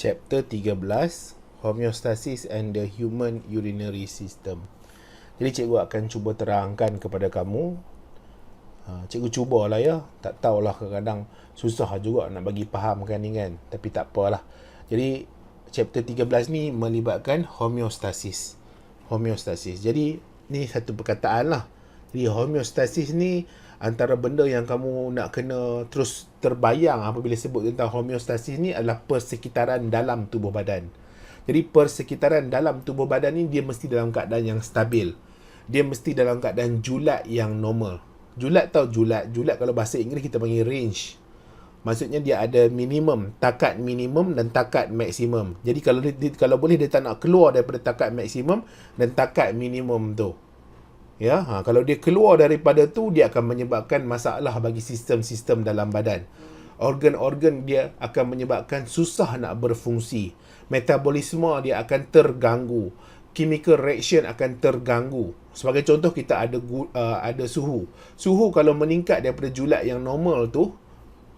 Chapter 13, Homeostasis and the Human Urinary System. Jadi cikgu akan cuba terangkan kepada kamu. Cikgu cubalah ya. Tak tahulah, kadang-kadang susah juga nak bagi fahamkan ni kan. Tapi tak apalah. Jadi chapter 13 ni melibatkan homeostasis. Jadi ni satu perkataan lah. Jadi homeostasis ni antara benda yang kamu nak kena terus terbayang apabila sebut tentang homeostasis ni adalah persekitaran dalam tubuh badan. Jadi persekitaran dalam tubuh badan ni dia mesti dalam keadaan yang stabil. Dia mesti dalam keadaan julat yang normal. Julat tahu julat? Julat kalau bahasa Inggeris kita panggil range. Maksudnya dia ada minimum, takat minimum dan takat maksimum. Jadi kalau boleh dia tak nak keluar daripada takat maksimum dan takat minimum tu. Ya, kalau dia keluar daripada tu, dia akan menyebabkan masalah bagi sistem-sistem dalam badan. Organ-organ dia akan menyebabkan susah nak berfungsi. Metabolisme dia akan terganggu. Chemical reaction akan terganggu. Sebagai contoh, kita ada suhu. Suhu kalau meningkat daripada julat yang normal tu,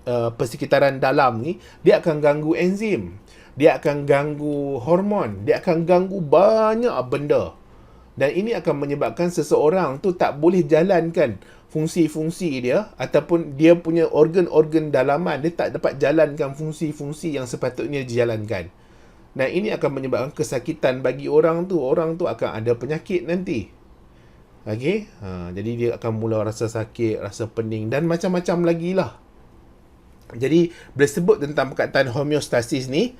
persekitaran dalam ni, dia akan ganggu enzim. Dia akan ganggu hormon. Dia akan ganggu banyak benda. Dan ini akan menyebabkan seseorang tu tak boleh jalankan fungsi-fungsi dia ataupun dia punya organ-organ dalaman dia tak dapat jalankan fungsi-fungsi yang sepatutnya dijalankan. Dan ini akan menyebabkan kesakitan bagi orang tu. Orang tu akan ada penyakit nanti. Okey? Jadi dia akan mula rasa sakit, rasa pening dan macam-macam lagi lah. Jadi bila sebut tentang perkataan homeostasis ni,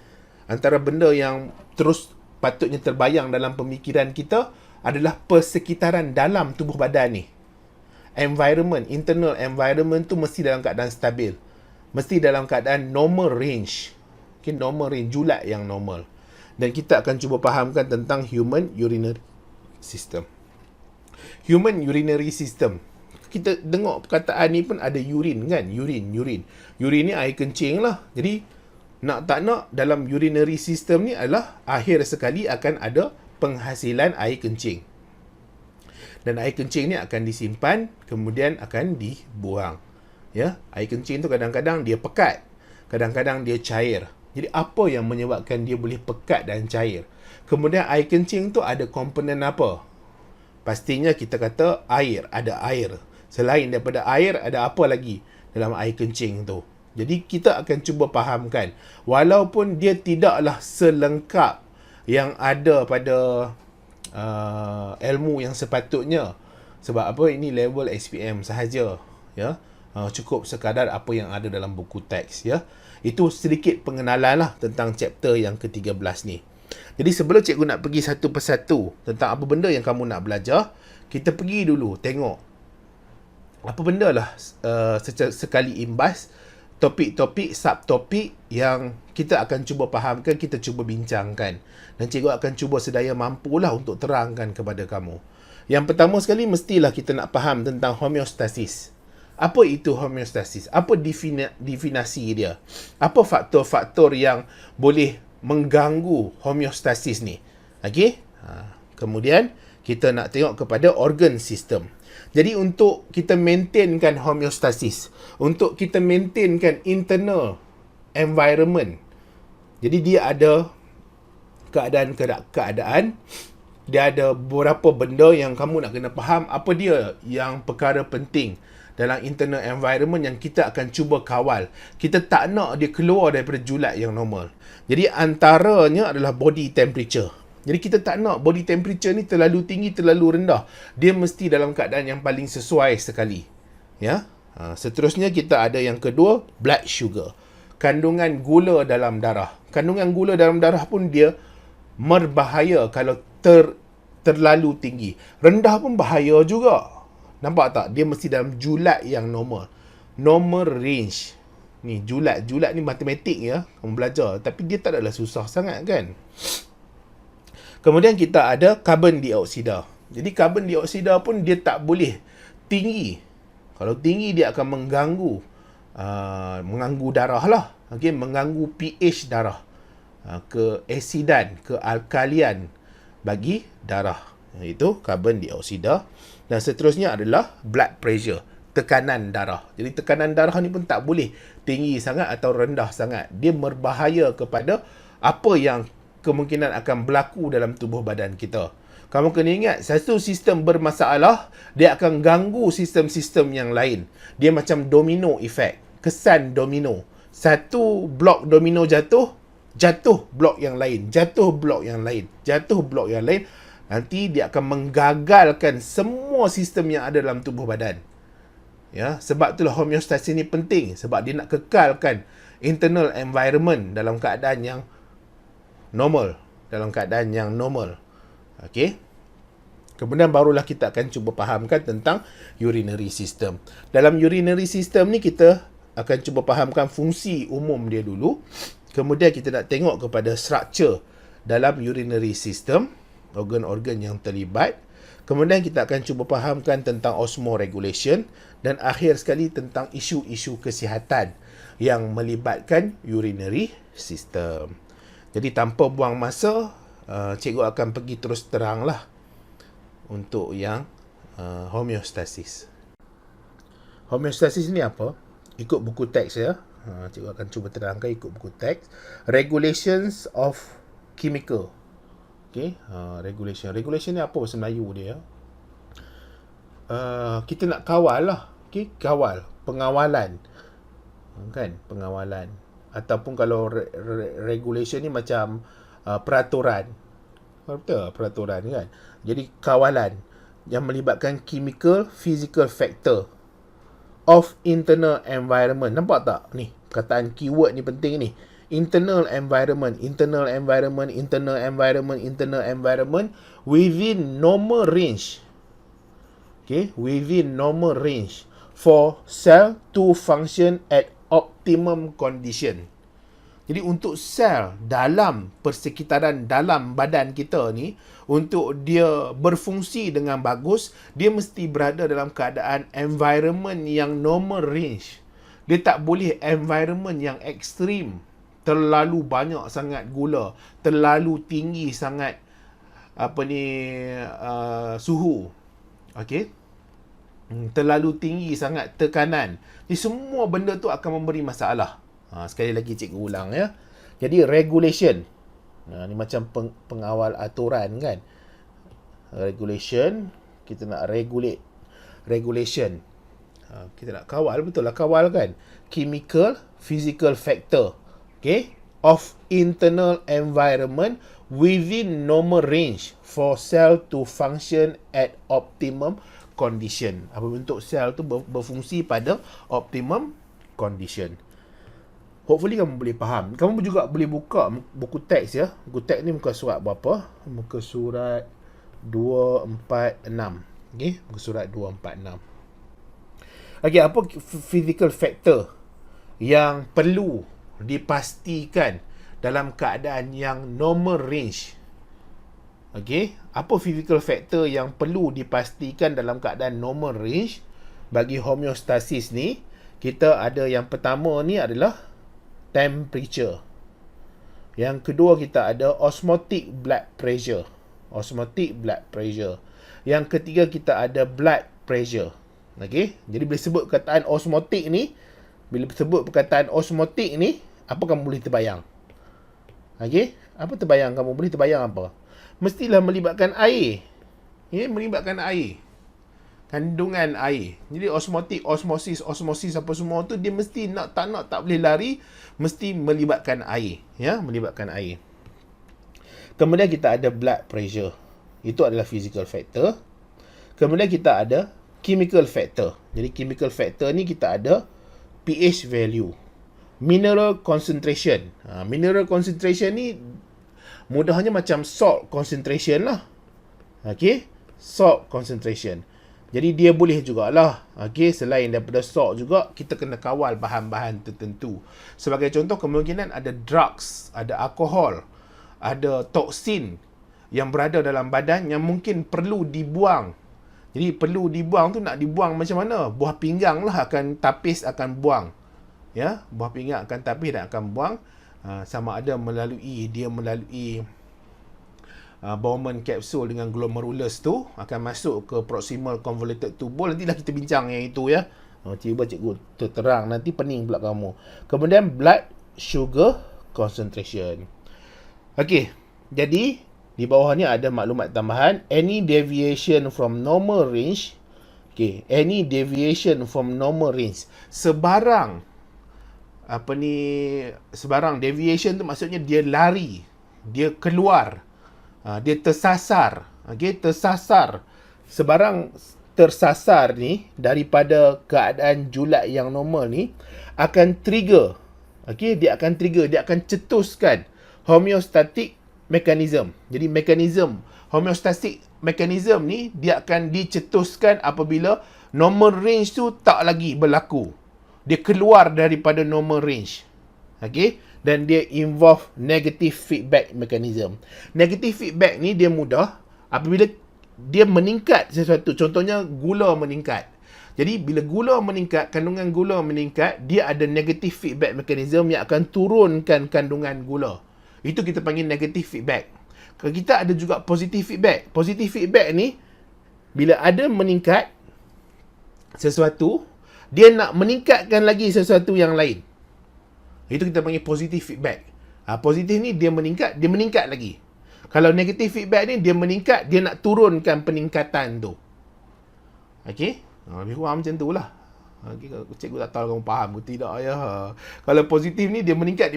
antara benda yang terus patutnya terbayang dalam pemikiran kita adalah persekitaran dalam tubuh badan ni. Environment, internal environment tu mesti dalam keadaan stabil. Mesti dalam keadaan normal range. Okay, normal range, julat yang normal. Dan kita akan cuba fahamkan tentang human urinary system. Human urinary system. Kita dengar perkataan ni pun ada urine kan? Urine. Urine ni air kencing lah. Jadi, nak tak nak dalam urinary system ni adalah akhir sekali akan ada penghasilan air kencing. Dan air kencing ni akan disimpan, kemudian akan dibuang. Ya, air kencing tu kadang-kadang dia pekat, kadang-kadang dia cair. Jadi apa yang menyebabkan dia boleh pekat dan cair? Kemudian air kencing tu ada komponen apa? Pastinya kita kata air, ada air. Selain daripada air, ada apa lagi dalam air kencing tu? Jadi kita akan cuba fahamkan, walaupun dia tidaklah selengkap yang ada pada ilmu yang sepatutnya. Sebab apa? Ini level SPM sahaja, ya. Cukup sekadar apa yang ada dalam buku teks, ya. Itu sedikit pengenalan lah tentang chapter yang ke-13 ni. Jadi sebelum cikgu nak pergi satu persatu tentang apa benda yang kamu nak belajar, kita pergi dulu tengok apa benda lah sekali imbas topik-topik, subtopik yang kita akan cuba fahamkan, kita cuba bincangkan. Dan cikgu akan cuba sedaya mampulah untuk terangkan kepada kamu. Yang pertama sekali, mestilah kita nak faham tentang homeostasis. Apa itu homeostasis? Apa definisi dia? Apa faktor-faktor yang boleh mengganggu homeostasis ni? Okey? Kemudian, kita nak tengok kepada organ sistem. Jadi untuk kita maintainkan homeostasis, untuk kita maintainkan internal environment, jadi dia ada keadaan, dia ada beberapa benda yang kamu nak kena faham apa dia yang perkara penting dalam internal environment yang kita akan cuba kawal. Kita tak nak dia keluar daripada julat yang normal. Jadi antaranya adalah body temperature. Jadi kita tak nak body temperature ni terlalu tinggi, terlalu rendah. Dia mesti dalam keadaan yang paling sesuai sekali. Ya. Seterusnya kita ada yang kedua, blood sugar. Kandungan gula dalam darah. Kandungan gula dalam darah pun dia berbahaya kalau terlalu tinggi. Rendah pun bahaya juga. Nampak tak? Dia mesti dalam julat yang normal. Normal range. Ni julat ni matematik ya. Kamu belajar. Tapi dia tak adalah susah sangat kan? Kemudian kita ada karbon dioksida. Jadi karbon dioksida pun dia tak boleh tinggi. Kalau tinggi dia akan mengganggu darah lah. Okay? Mengganggu pH darah. Keasidan, kealkalian bagi darah. Itu karbon dioksida. Dan seterusnya adalah blood pressure. Tekanan darah. Jadi tekanan darah ni pun tak boleh tinggi sangat atau rendah sangat. Dia berbahaya kepada apa yang kemungkinan akan berlaku dalam tubuh badan kita. Kamu kena ingat, satu sistem bermasalah, dia akan ganggu sistem-sistem yang lain. Dia macam domino effect, kesan domino. Satu blok domino jatuh, jatuh blok yang lain, jatuh blok yang lain, jatuh blok yang lain. Nanti dia akan menggagalkan semua sistem yang ada dalam tubuh badan. Ya, sebab itulah homeostasis ni penting, sebab dia nak kekalkan internal environment dalam keadaan yang normal, dalam keadaan yang normal. Okey. Kemudian barulah kita akan cuba fahamkan tentang urinary system. Dalam urinary system ni kita akan cuba fahamkan fungsi umum dia dulu. Kemudian kita nak tengok kepada structure dalam urinary system, organ-organ yang terlibat. Kemudian kita akan cuba fahamkan tentang osmoregulation dan akhir sekali tentang isu-isu kesihatan yang melibatkan urinary system. Jadi tanpa buang masa, cikgu akan pergi terus teranglah untuk yang homeostasis. Homeostasis ni apa? Ikut buku teks ya. Cikgu akan cuba terangkan ikut buku teks. Regulations of chemical. Okay, regulation. Regulation ni apa bahasa Melayu dia? Kita nak kawal lah. Okay, kawal. Pengawalan. Kan? Pengawalan. Ataupun kalau regulation ni macam peraturan. Betul, peraturan kan? Jadi kawalan yang melibatkan chemical, physical factor of internal environment. Nampak tak? Ni, perkataan keyword ni penting ni. Internal environment, internal environment, internal environment, internal environment within normal range. Okay, within normal range for cell to function at optimum condition. Jadi untuk sel dalam persekitaran dalam badan kita ni, untuk dia berfungsi dengan bagus, dia mesti berada dalam keadaan environment yang normal range. Dia tak boleh environment yang ekstrim, terlalu banyak sangat gula, terlalu tinggi sangat suhu. Okey. Terlalu tinggi sangat tekanan. Jadi semua benda tu akan memberi masalah. Sekali lagi cikgu ulang ya. Jadi regulation. Ni macam pengawal aturan kan. Regulation, kita nak regulate. Regulation. Kita nak kawal, betul lah kawal kan. Chemical, physical factor. Okay. Of internal environment within normal range for cell to function at optimum condition. Apa bentuk sel tu berfungsi pada optimum condition. Hopefully kamu boleh faham. Kamu juga boleh buka buku teks ya. Buku teks ni muka surat berapa? Muka surat 246. Okey, muka surat 246. Okey, apa physical factor yang perlu dipastikan dalam keadaan yang normal range? Okey, apa physical factor yang perlu dipastikan dalam keadaan normal range bagi homeostasis ni? Kita ada yang pertama ni adalah temperature. Yang kedua kita ada osmotic blood pressure. Osmotic blood pressure. Yang ketiga kita ada blood pressure. Okey, jadi bila sebut perkataan osmotic ni, bila sebut perkataan osmotic ni, apa kamu boleh terbayang? Okey, apa terbayang kamu boleh terbayang apa? Mestilah melibatkan air. Ya, melibatkan air. Kandungan air. Jadi osmosis apa semua tu dia mesti tak boleh lari, mesti melibatkan air, ya, melibatkan air. Kemudian kita ada blood pressure. Itu adalah physical factor. Kemudian kita ada chemical factor. Jadi chemical factor ni kita ada pH value, mineral concentration. Mineral concentration ni mudahnya macam salt concentration lah. Okey, salt concentration. Jadi dia boleh jugalah. Okey, selain daripada salt juga, kita kena kawal bahan-bahan tertentu. Sebagai contoh, kemungkinan ada drugs, ada alkohol, ada toksin yang berada dalam badan yang mungkin perlu dibuang. Jadi perlu dibuang tu, nak dibuang macam mana? Buah pinggang lah akan tapis, akan buang. Ya, buah pinggang akan tapis dan akan buang. Sama ada melalui Bowman capsule dengan glomerulus tu akan masuk ke proximal convoluted tubule. Nantilah kita bincang yang itu ya. Cuba cikgu terang, nanti pening pula kamu. Kemudian blood sugar concentration. Okey, jadi di bawah ni ada maklumat tambahan. Any deviation from normal range. Okey, any deviation from normal range. Sebarang sebarang deviation tu maksudnya dia lari, dia keluar, dia tersasar. Okey, tersasar. Sebarang tersasar ni daripada keadaan julat yang normal ni akan trigger. Okey, dia akan cetuskan homeostatic mechanism. Jadi mekanisme homeostatic mechanism ni dia akan dicetuskan apabila normal range tu tak lagi berlaku. Dia keluar daripada normal range. Okey, dan dia involve negative feedback mechanism. Negative feedback ni dia mudah apabila dia meningkat sesuatu. Contohnya gula meningkat. Jadi bila gula meningkat, kandungan gula meningkat, dia ada negative feedback mechanism yang akan turunkan kandungan gula. Itu kita panggil negative feedback. Kalau kita ada juga positive feedback. Positive feedback ni bila ada meningkat sesuatu, dia nak meningkatkan lagi sesuatu yang lain. Itu kita panggil positive feedback. Positif ni dia meningkat lagi. Kalau negative feedback ni dia meningkat, dia nak turunkan peningkatan tu. Okey? Lebih kurang macam tu lah. Okay, cikgu tak tahu kamu faham ke tidak ya. Kalau positif ni dia meningkat.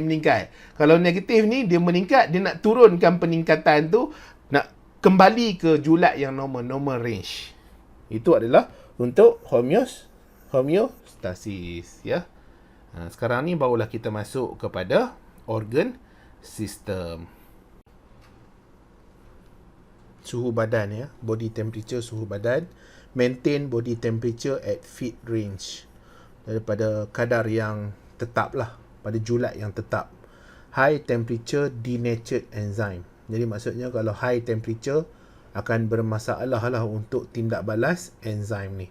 Kalau negatif ni dia meningkat, dia nak turunkan peningkatan tu, nak kembali ke julat yang normal range. Itu adalah untuk homeostasis ya. Sekarang ni barulah kita masuk kepada organ system. Suhu badan ya, body temperature, suhu badan. Maintain body temperature at feed range, daripada kadar yang tetap lah, pada julat yang tetap. High temperature denatured enzyme. Jadi maksudnya kalau high temperature akan bermasalah lah untuk tindak balas enzim ni.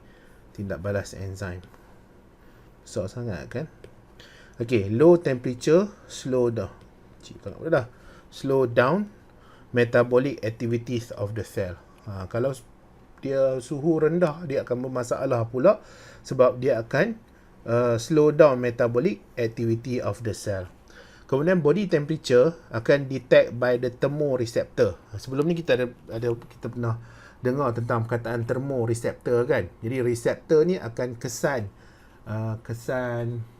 Tindak balas enzim. Besar sangat kan? Okay, low temperature slow down. Slow down metabolic activities of the cell. Kalau dia suhu rendah, dia akan bermasalah pula sebab dia akan slow down metabolic activity of the cell. Kemudian body temperature akan detect by the thermoreceptor. Sebelum ni kita pernah dengar tentang perkataan thermoreceptor kan. Jadi reseptor ni akan kesan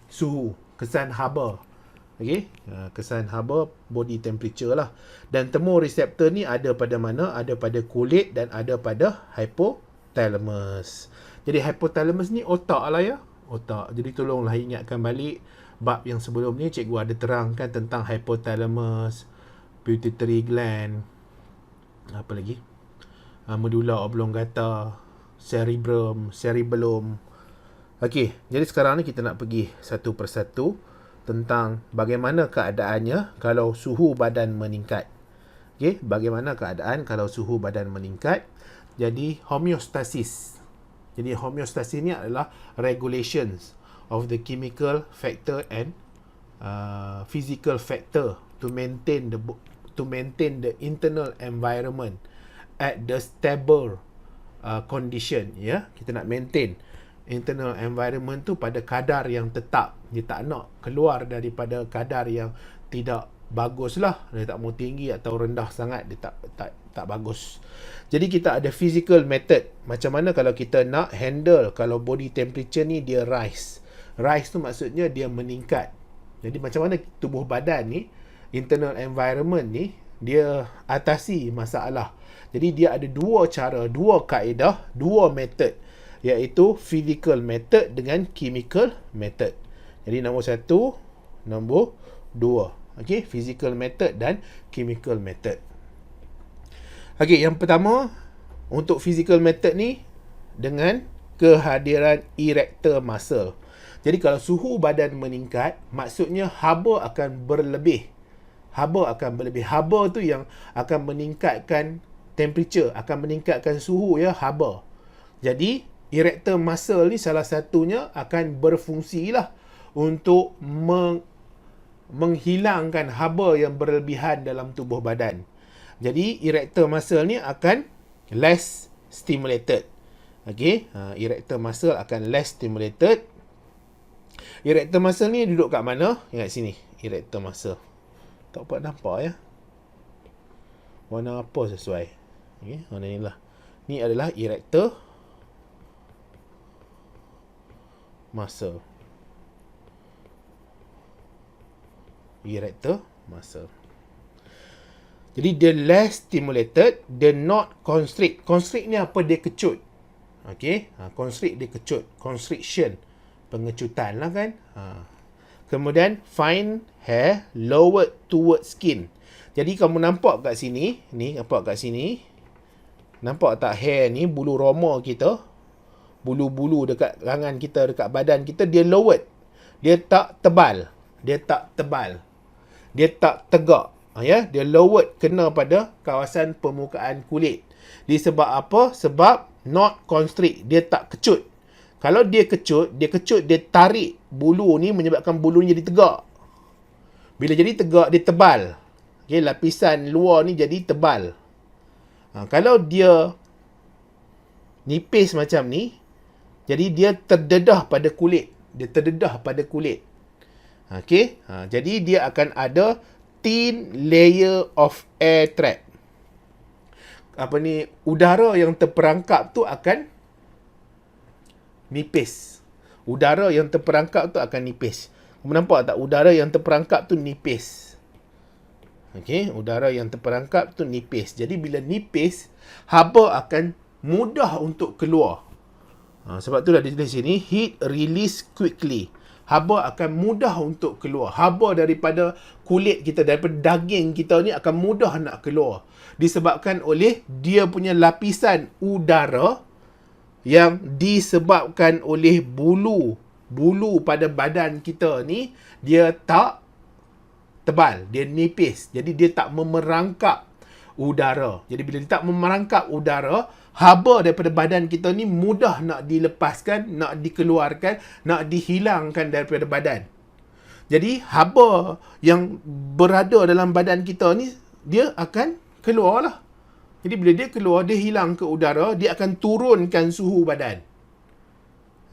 suhu, kesan haba. Okey, kesan haba body temperature lah. Dan thermoreceptor ni ada pada mana? Ada pada kulit dan ada pada hypothalamus. Jadi hypothalamus ni otak lah ya. Otak. Jadi tolonglah ingatkan balik bab yang sebelum ni cikgu ada terangkan tentang hypothalamus, pituitary gland, apa lagi? Medulla oblongata, cerebellum. Okey, jadi sekarang ni kita nak pergi satu persatu tentang bagaimana keadaannya kalau suhu badan meningkat. Okey, bagaimana keadaan kalau suhu badan meningkat? Jadi homeostasis. Jadi homeostasis ni adalah regulations of the chemical factor and physical factor to maintain the internal environment at the stable condition ya. Kita nak maintain internal environment tu pada kadar yang tetap. Dia tak nak keluar daripada kadar yang tidak bagus lah. Dia tak mau tinggi atau rendah sangat. Dia tak bagus. Jadi kita ada physical method. Macam mana kalau kita nak handle kalau body temperature ni dia rise. Rise tu maksudnya dia meningkat. Jadi macam mana tubuh badan ni, internal environment ni, dia atasi masalah. Jadi dia ada dua cara, dua kaedah, dua method. Iaitu physical method dengan chemical method. Jadi nombor 1, nombor 2. Okey, physical method dan chemical method. Okey, yang pertama untuk physical method ni dengan kehadiran erector muscle. Jadi kalau suhu badan meningkat, maksudnya haba akan berlebih. Haba tu yang akan meningkatkan temperature, akan meningkatkan suhu ya, haba. Jadi erector muscle ni salah satunya akan berfungsi lah untuk menghilangkan haba yang berlebihan dalam tubuh badan. Jadi erector muscle ni akan less stimulated. Okey, erector muscle akan less stimulated. Erector muscle ni duduk kat mana? Ingat sini, erector muscle. Tak dapat nampak ya. Warna apa sesuai? Okay, warna ni lah. Ni adalah erector muscle. Erector muscle. Jadi dia less stimulated, dia not constrict. Constrict ni apa? Dia kecut. Okay, constrict dia kecut. Constriction, pengecutan lah kan. Kemudian fine hair lowered towards skin. Jadi kamu nampak kat sini, ni nampak kat sini. Nampak tak hair ni, bulu roma kita, bulu-bulu dekat lengan kita, dekat badan kita, dia lowered. Dia tak tebal. Dia tak tebal. Dia tak tegak. Ya, dia lowered kena pada kawasan permukaan kulit. Disebab apa? Sebab not constrict. Dia tak kecut. Kalau dia kecut, dia tarik bulu ni menyebabkan bulu ni jadi tegak. Bila jadi tegak, dia tebal. Okay, lapisan luar ni jadi tebal. Kalau dia nipis macam ni, jadi dia terdedah pada kulit. Dia terdedah pada kulit. Okay, jadi dia akan ada thin layer of air trap. Udara yang terperangkap tu akan nipis. Udara yang terperangkap tu akan nipis. Kamu nampak tak? Udara yang terperangkap tu nipis. Okey, udara yang terperangkap tu nipis. Jadi bila nipis, haba akan mudah untuk keluar. Sebab tu dah ditulis sini, heat release quickly. Haba akan mudah untuk keluar. Haba daripada kulit kita, daripada daging kita ni akan mudah nak keluar. Disebabkan oleh dia punya lapisan udara yang disebabkan oleh bulu pada badan kita ni, dia tak tebal, dia nipis. Jadi dia tak memerangkap udara. Jadi bila dia tak memerangkap udara, haba daripada badan kita ni mudah nak dilepaskan, nak dikeluarkan, nak dihilangkan daripada badan. Jadi haba yang berada dalam badan kita ni, dia akan keluar lah. Jadi bila dia keluar, dia hilang ke udara, dia akan turunkan suhu badan.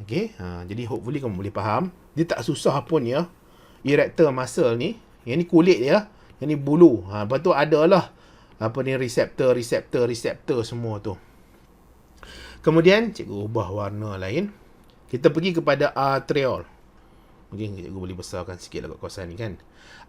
Okay, jadi hopefully kamu boleh faham. Dia tak susah pun ya. Erector muscle ni, yang ni kulit dia, yang ni bulu. Lepas tu adalah reseptor semua tu. Kemudian cikgu ubah warna lain. Kita pergi kepada arteriole. Mungkin cikgu boleh besarkan sikit lah kat kawasan ni kan.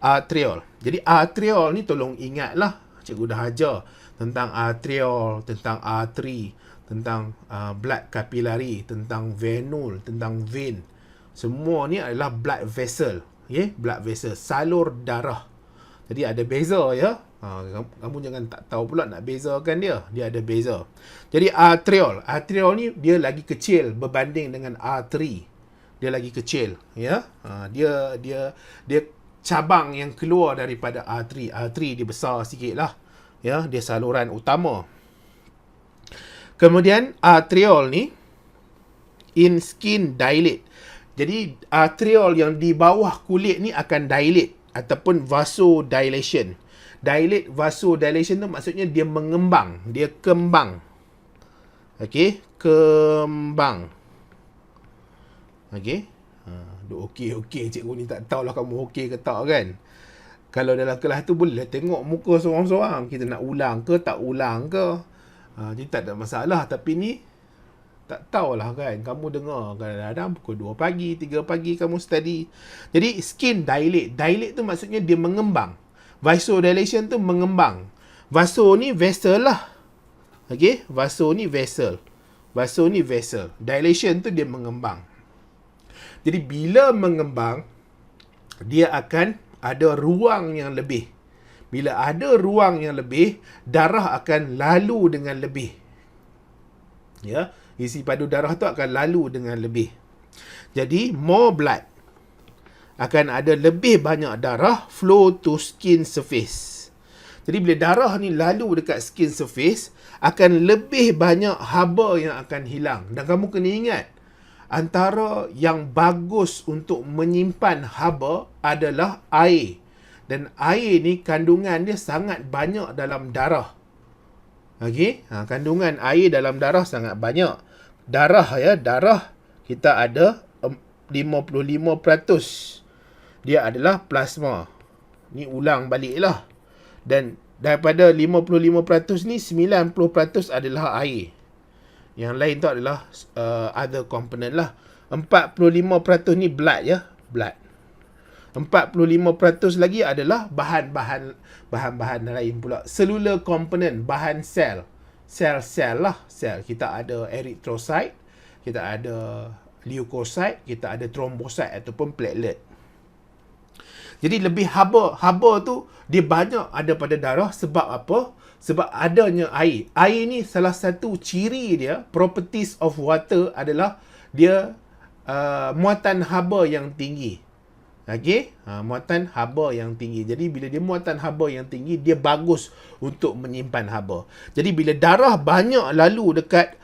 Arteriole. Jadi arteriole ni tolong ingatlah, cikgu dah ajar tentang arteriole, tentang artery, tentang blood capillary, tentang venule, tentang vein. Semua ni adalah blood vessel. Okay? Blood vessel, salur darah. Jadi ada beza ya. Kamu jangan tak tahu pula nak bezakan dia. Dia ada beza. Jadi arteriole. Arteriole ni dia lagi kecil berbanding dengan artery. Dia lagi kecil. Ya. Dia cabang yang keluar daripada artery. Artery dia besar sikit lah. Ya, dia saluran utama. Kemudian arteriole ni in skin dilate. Jadi arteriole yang di bawah kulit ni akan dilate ataupun vasodilation. Dilate, vasodilation tu maksudnya dia mengembang, dia kembang. Okey, kembang. Okey. Okey, cikgu ni tak tahulah kamu okey ke tak kan. Kalau dalam kelas tu boleh tengok muka seorang-seorang, kita nak ulang ke tak ulang ke. Jadi tak ada masalah. Tapi ni tak tahulah kan. Kamu dengar kadang-kadang pukul 2 pagi, 3 pagi kamu study. Jadi skin dilate. Dilate tu maksudnya dia mengembang. Vasodilation tu mengembang. Vaso ni vessel lah. Okey, vaso ni vessel. Vaso ni vessel. Dilation tu dia mengembang. Jadi bila mengembang, dia akan ada ruang yang lebih. Bila ada ruang yang lebih, darah akan lalu dengan lebih. Ya, isi padu darah tu akan lalu dengan lebih. Jadi more blood. Akan ada lebih banyak darah flow to skin surface. Jadi bila darah ni lalu dekat skin surface, akan lebih banyak haba yang akan hilang. Dan kamu kena ingat, antara yang bagus untuk menyimpan haba adalah air. Dan air ni kandungan dia sangat banyak dalam darah. Okey, kandungan air dalam darah sangat banyak. Darah ya, darah kita ada 55% dia adalah plasma. Ni ulang baliklah. Dan Daripada 55% ni 90% adalah air. Yang lain tu adalah other component lah. 45% ni blood ya, blood. 45% lagi adalah bahan-bahan lain pula. Cellular component, bahan sel. Sel-sel lah, sel. Kita ada erythrocyte, kita ada leukocyte, kita ada thrombocyte ataupun platelet. Jadi lebih haba tu dia banyak ada pada darah sebab apa? Sebab adanya air. Air ni salah satu ciri dia, properties of water adalah dia muatan haba yang tinggi. Okey, muatan haba yang tinggi. Jadi bila dia muatan haba yang tinggi, dia bagus untuk menyimpan haba. Jadi bila darah banyak lalu dekat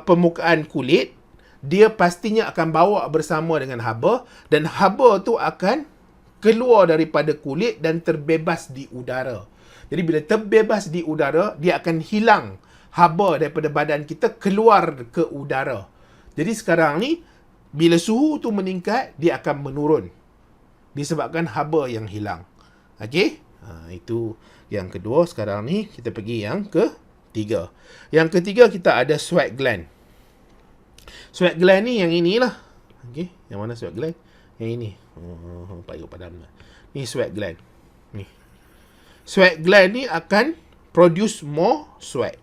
permukaan kulit, dia pastinya akan bawa bersama dengan haba dan haba tu akan keluar daripada kulit dan terbebas di udara. Jadi bila terbebas di udara, dia akan hilang haba daripada badan kita keluar ke udara. Jadi sekarang ni bila suhu tu meningkat, dia akan menurun disebabkan haba yang hilang. Okey? Itu yang kedua. Sekarang ni kita pergi yang ketiga. Yang ketiga kita ada sweat gland. Sweat gland ni yang inilah. Okey, yang mana sweat gland? Yang ini. Payung padam. Ni sweat gland. Ni. Sweat gland ni akan produce more sweat.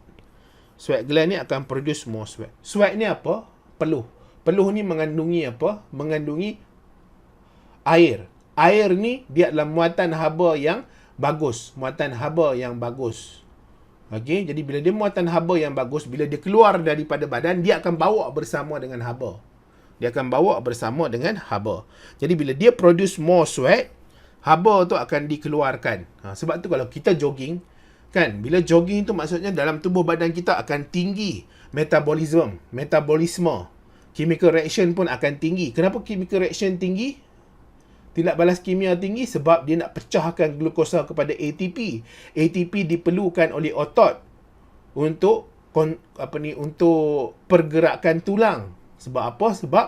Sweat gland ni akan produce more sweat. Sweat ni apa? Peluh. Peluh ni mengandungi apa? Mengandungi air. Air ni dia adalah muatan haba yang bagus. Muatan haba yang bagus. Okey, jadi bila dia muatan haba yang bagus, bila dia keluar daripada badan, dia akan bawa bersama dengan haba. Dia akan bawa bersama dengan haba. Jadi bila dia produce more sweat, haba tu akan dikeluarkan. Sebab tu kalau kita jogging, kan, bila jogging tu maksudnya dalam tubuh badan kita akan tinggi metabolisme. Chemical reaction pun akan tinggi. Kenapa chemical reaction tinggi? Tindak balas kimia tinggi sebab dia nak pecahkan glukosa kepada ATP. ATP diperlukan oleh otot untuk untuk pergerakan tulang. Sebab apa? Sebab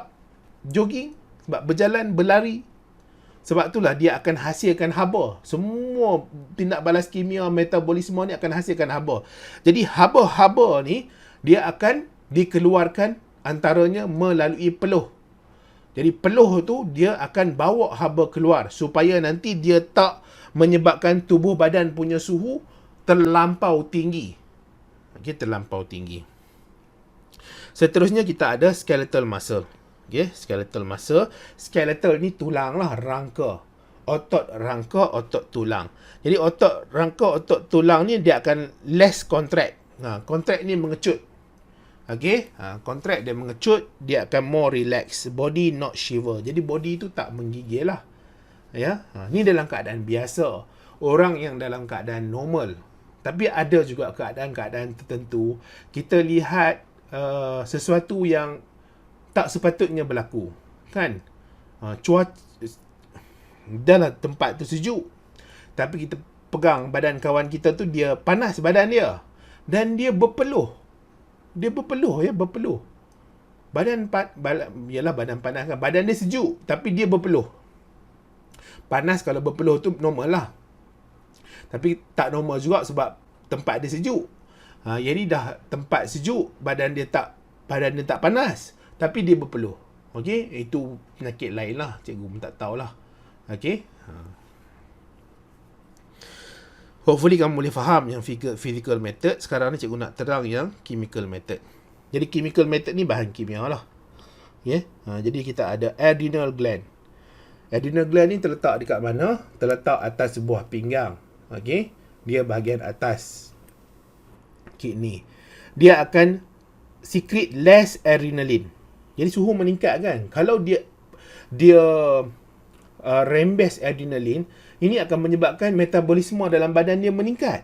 jogging, sebab berjalan, berlari. Sebab itulah dia akan hasilkan haba. Semua tindak balas kimia, metabolisme ni akan hasilkan haba. Jadi haba-haba ni dia akan dikeluarkan antaranya melalui peluh. Jadi peluh tu dia akan bawa haba keluar supaya nanti dia tak menyebabkan tubuh badan punya suhu terlampau tinggi. Okey, terlampau tinggi. Seterusnya kita ada skeletal muscle. Okey, skeletal muscle. Skeletal ni tulang lah, rangka. Otot rangka, otot tulang. Jadi otot rangka, otot tulang ni dia akan less contract. Contract ni mengecut. Okey, contract dia mengecut, dia akan more relax. Body not shiver. Jadi body tu tak menggigil lah. Ya, ni dalam keadaan biasa. Orang yang dalam keadaan normal. Tapi ada juga keadaan-keadaan tertentu kita lihat sesuatu yang tak sepatutnya berlaku. Kan? Cuaca dalam tempat tu sejuk. Tapi kita pegang badan kawan kita tu, dia panas badan dia. Dan dia berpeluh. Dia berpeluh. Badan panas kan. Badan dia sejuk tapi dia berpeluh. Panas kalau berpeluh tu normal lah. Tapi tak normal juga sebab tempat dia sejuk. Jadi dah tempat sejuk, badan dia tak panas tapi dia berpeluh. Okey, itu penyakit lain lah. Cikgu pun tak tahulah. Okey. Hopefully kamu boleh faham yang physical method. Sekarang ni cikgu nak terang yang chemical method. Jadi chemical method ni bahan kimia lah. Okay? Jadi kita ada adrenal gland. Adrenal gland ni terletak dekat mana? Terletak atas sebuah pinggang. Okay? Dia bahagian atas kidney. Dia akan secrete less adrenaline. Jadi suhu meningkat kan. Kalau dia rembes adrenaline, ini akan menyebabkan metabolisme dalam badan dia meningkat.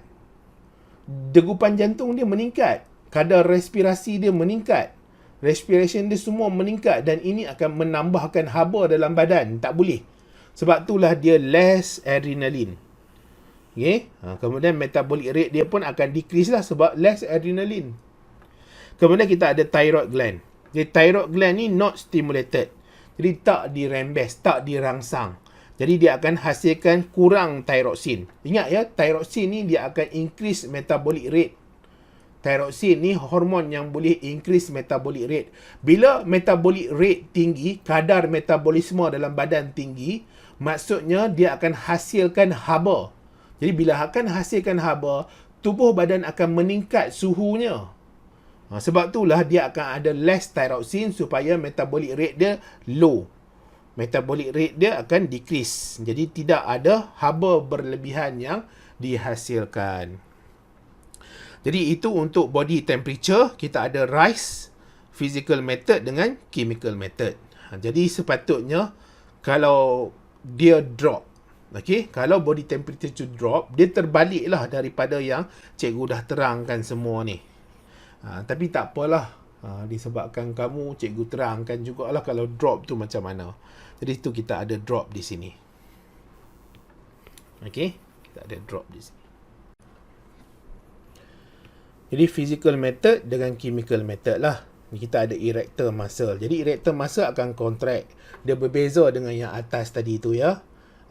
Degupan jantung dia meningkat. Kadar respirasi dia meningkat. Respiration dia semua meningkat. Dan ini akan menambahkan haba dalam badan. Tak boleh. Sebab itulah dia less adrenaline. Okay? Kemudian metabolic rate dia pun akan decrease lah sebab less adrenaline. Kemudian kita ada thyroid gland. Jadi thyroid gland ni not stimulated. Jadi tak dirembes, tak dirangsang. Jadi dia akan hasilkan kurang thyroxine. Ingat ya, thyroxine ni dia akan increase metabolic rate. Thyroxine ni hormon yang boleh increase metabolic rate. Bila metabolic rate tinggi, kadar metabolisme dalam badan tinggi, maksudnya dia akan hasilkan haba. Jadi bila akan hasilkan haba, tubuh badan akan meningkat suhunya. Sebab itulah dia akan ada less thyroxine supaya metabolic rate dia low. Metabolic rate dia akan decrease. Jadi tidak ada haba berlebihan yang dihasilkan. Jadi itu untuk body temperature. Kita ada rise, physical method dengan chemical method. Jadi sepatutnya kalau dia drop, kalau body temperature tu drop, dia terbaliklah daripada yang cikgu dah terangkan semua ni. Tapi tak apalah, disebabkan kamu, cikgu terangkan jugalah kalau drop tu macam mana. Jadi tu kita ada drop di sini. Kita ada drop di sini. Jadi physical method dengan chemical method lah. Kita ada erector muscle. Jadi erector muscle akan contract. Dia berbeza dengan yang atas tadi tu ya.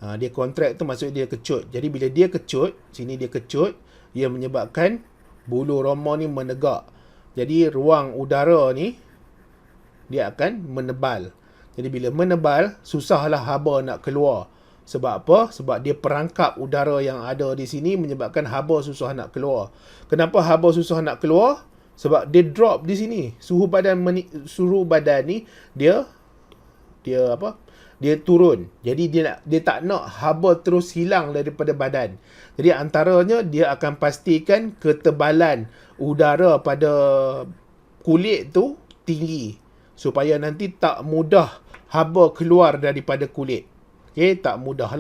Dia contract tu maksud dia kecut. Jadi bila dia kecut, sini dia kecut, dia menyebabkan bulu roma ni menegak. Jadi ruang udara ni dia akan menebal. Jadi bila menebal, susahlah haba nak keluar. Sebab apa? Sebab dia perangkap udara yang ada di sini menyebabkan haba susah nak keluar. Kenapa haba susah nak keluar? Sebab dia drop di sini. Suhu badan ni dia turun. Jadi dia tak nak haba terus hilang daripada badan. Jadi antaranya dia akan pastikan ketebalan udara pada kulit tu tinggi supaya nanti tak mudah haba keluar daripada kulit. Tak mudah.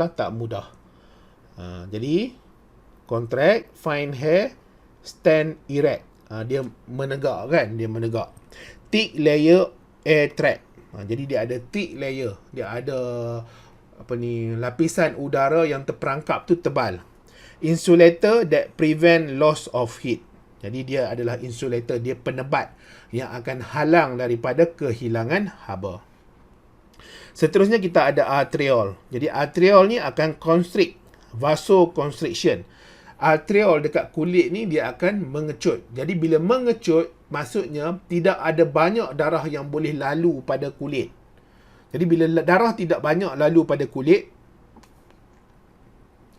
Jadi contract, fine hair, stand erect. Dia menegak kan? Dia menegak. Thick layer air trap. Jadi dia ada thick layer. Dia ada lapisan udara yang terperangkap tu tebal. Insulator that prevent loss of heat. Jadi dia adalah insulator, dia penebat yang akan halang daripada kehilangan haba. Seterusnya kita ada arteriole. Jadi arteriole ni akan constrict, vasoconstriction. Arteriole dekat kulit ni dia akan mengecut. Jadi bila mengecut, maksudnya tidak ada banyak darah yang boleh lalu pada kulit. Jadi bila darah tidak banyak lalu pada kulit,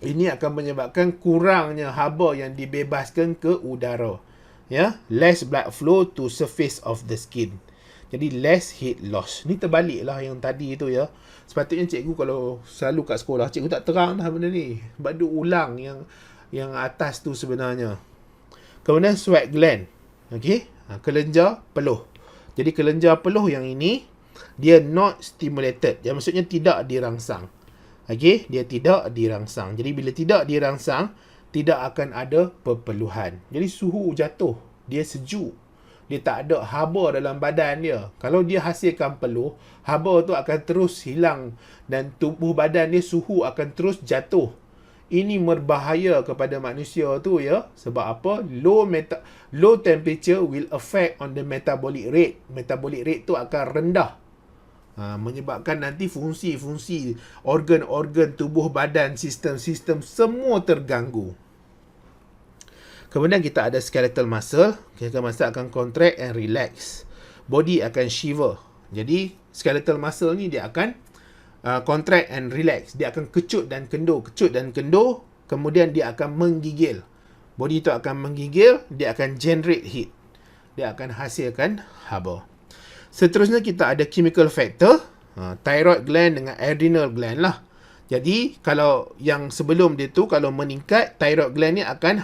ini akan menyebabkan kurangnya haba yang dibebaskan ke udara. Less blood flow to surface of the skin. Jadi less heat loss. Ni terbalik lah yang tadi tu ya. Sepatutnya cikgu kalau selalu kat sekolah, cikgu tak terang dah benda ni. Sebab dia ulang yang atas tu sebenarnya. Kemudian sweat gland. Kelenjar peluh. Jadi kelenjar peluh yang ini, dia not stimulated. Yang maksudnya tidak dirangsang. Dia tidak dirangsang. Jadi bila tidak dirangsang, tidak akan ada perpeluhan. Jadi suhu jatuh. Dia sejuk. Dia tak ada haba dalam badan dia. Kalau dia hasilkan peluh, haba tu akan terus hilang dan tubuh badan dia suhu akan terus jatuh. Ini berbahaya kepada manusia tu ya. Sebab apa? Low temperature will affect on the metabolic rate. Metabolic rate tu akan rendah. Menyebabkan nanti fungsi-fungsi organ-organ tubuh badan, sistem-sistem semua terganggu. Kemudian kita ada skeletal muscle. Skeletal muscle akan contract and relax. Body akan shiver. Jadi skeletal muscle ni dia akan contract and relax. Dia akan kecut dan kendur. Kemudian dia akan menggigil. Body tu akan menggigil. Dia akan generate heat. Dia akan hasilkan haba. Seterusnya kita ada chemical factor. Thyroid gland dengan adrenal gland lah. Jadi kalau yang sebelum dia tu, kalau meningkat, thyroid gland ni akan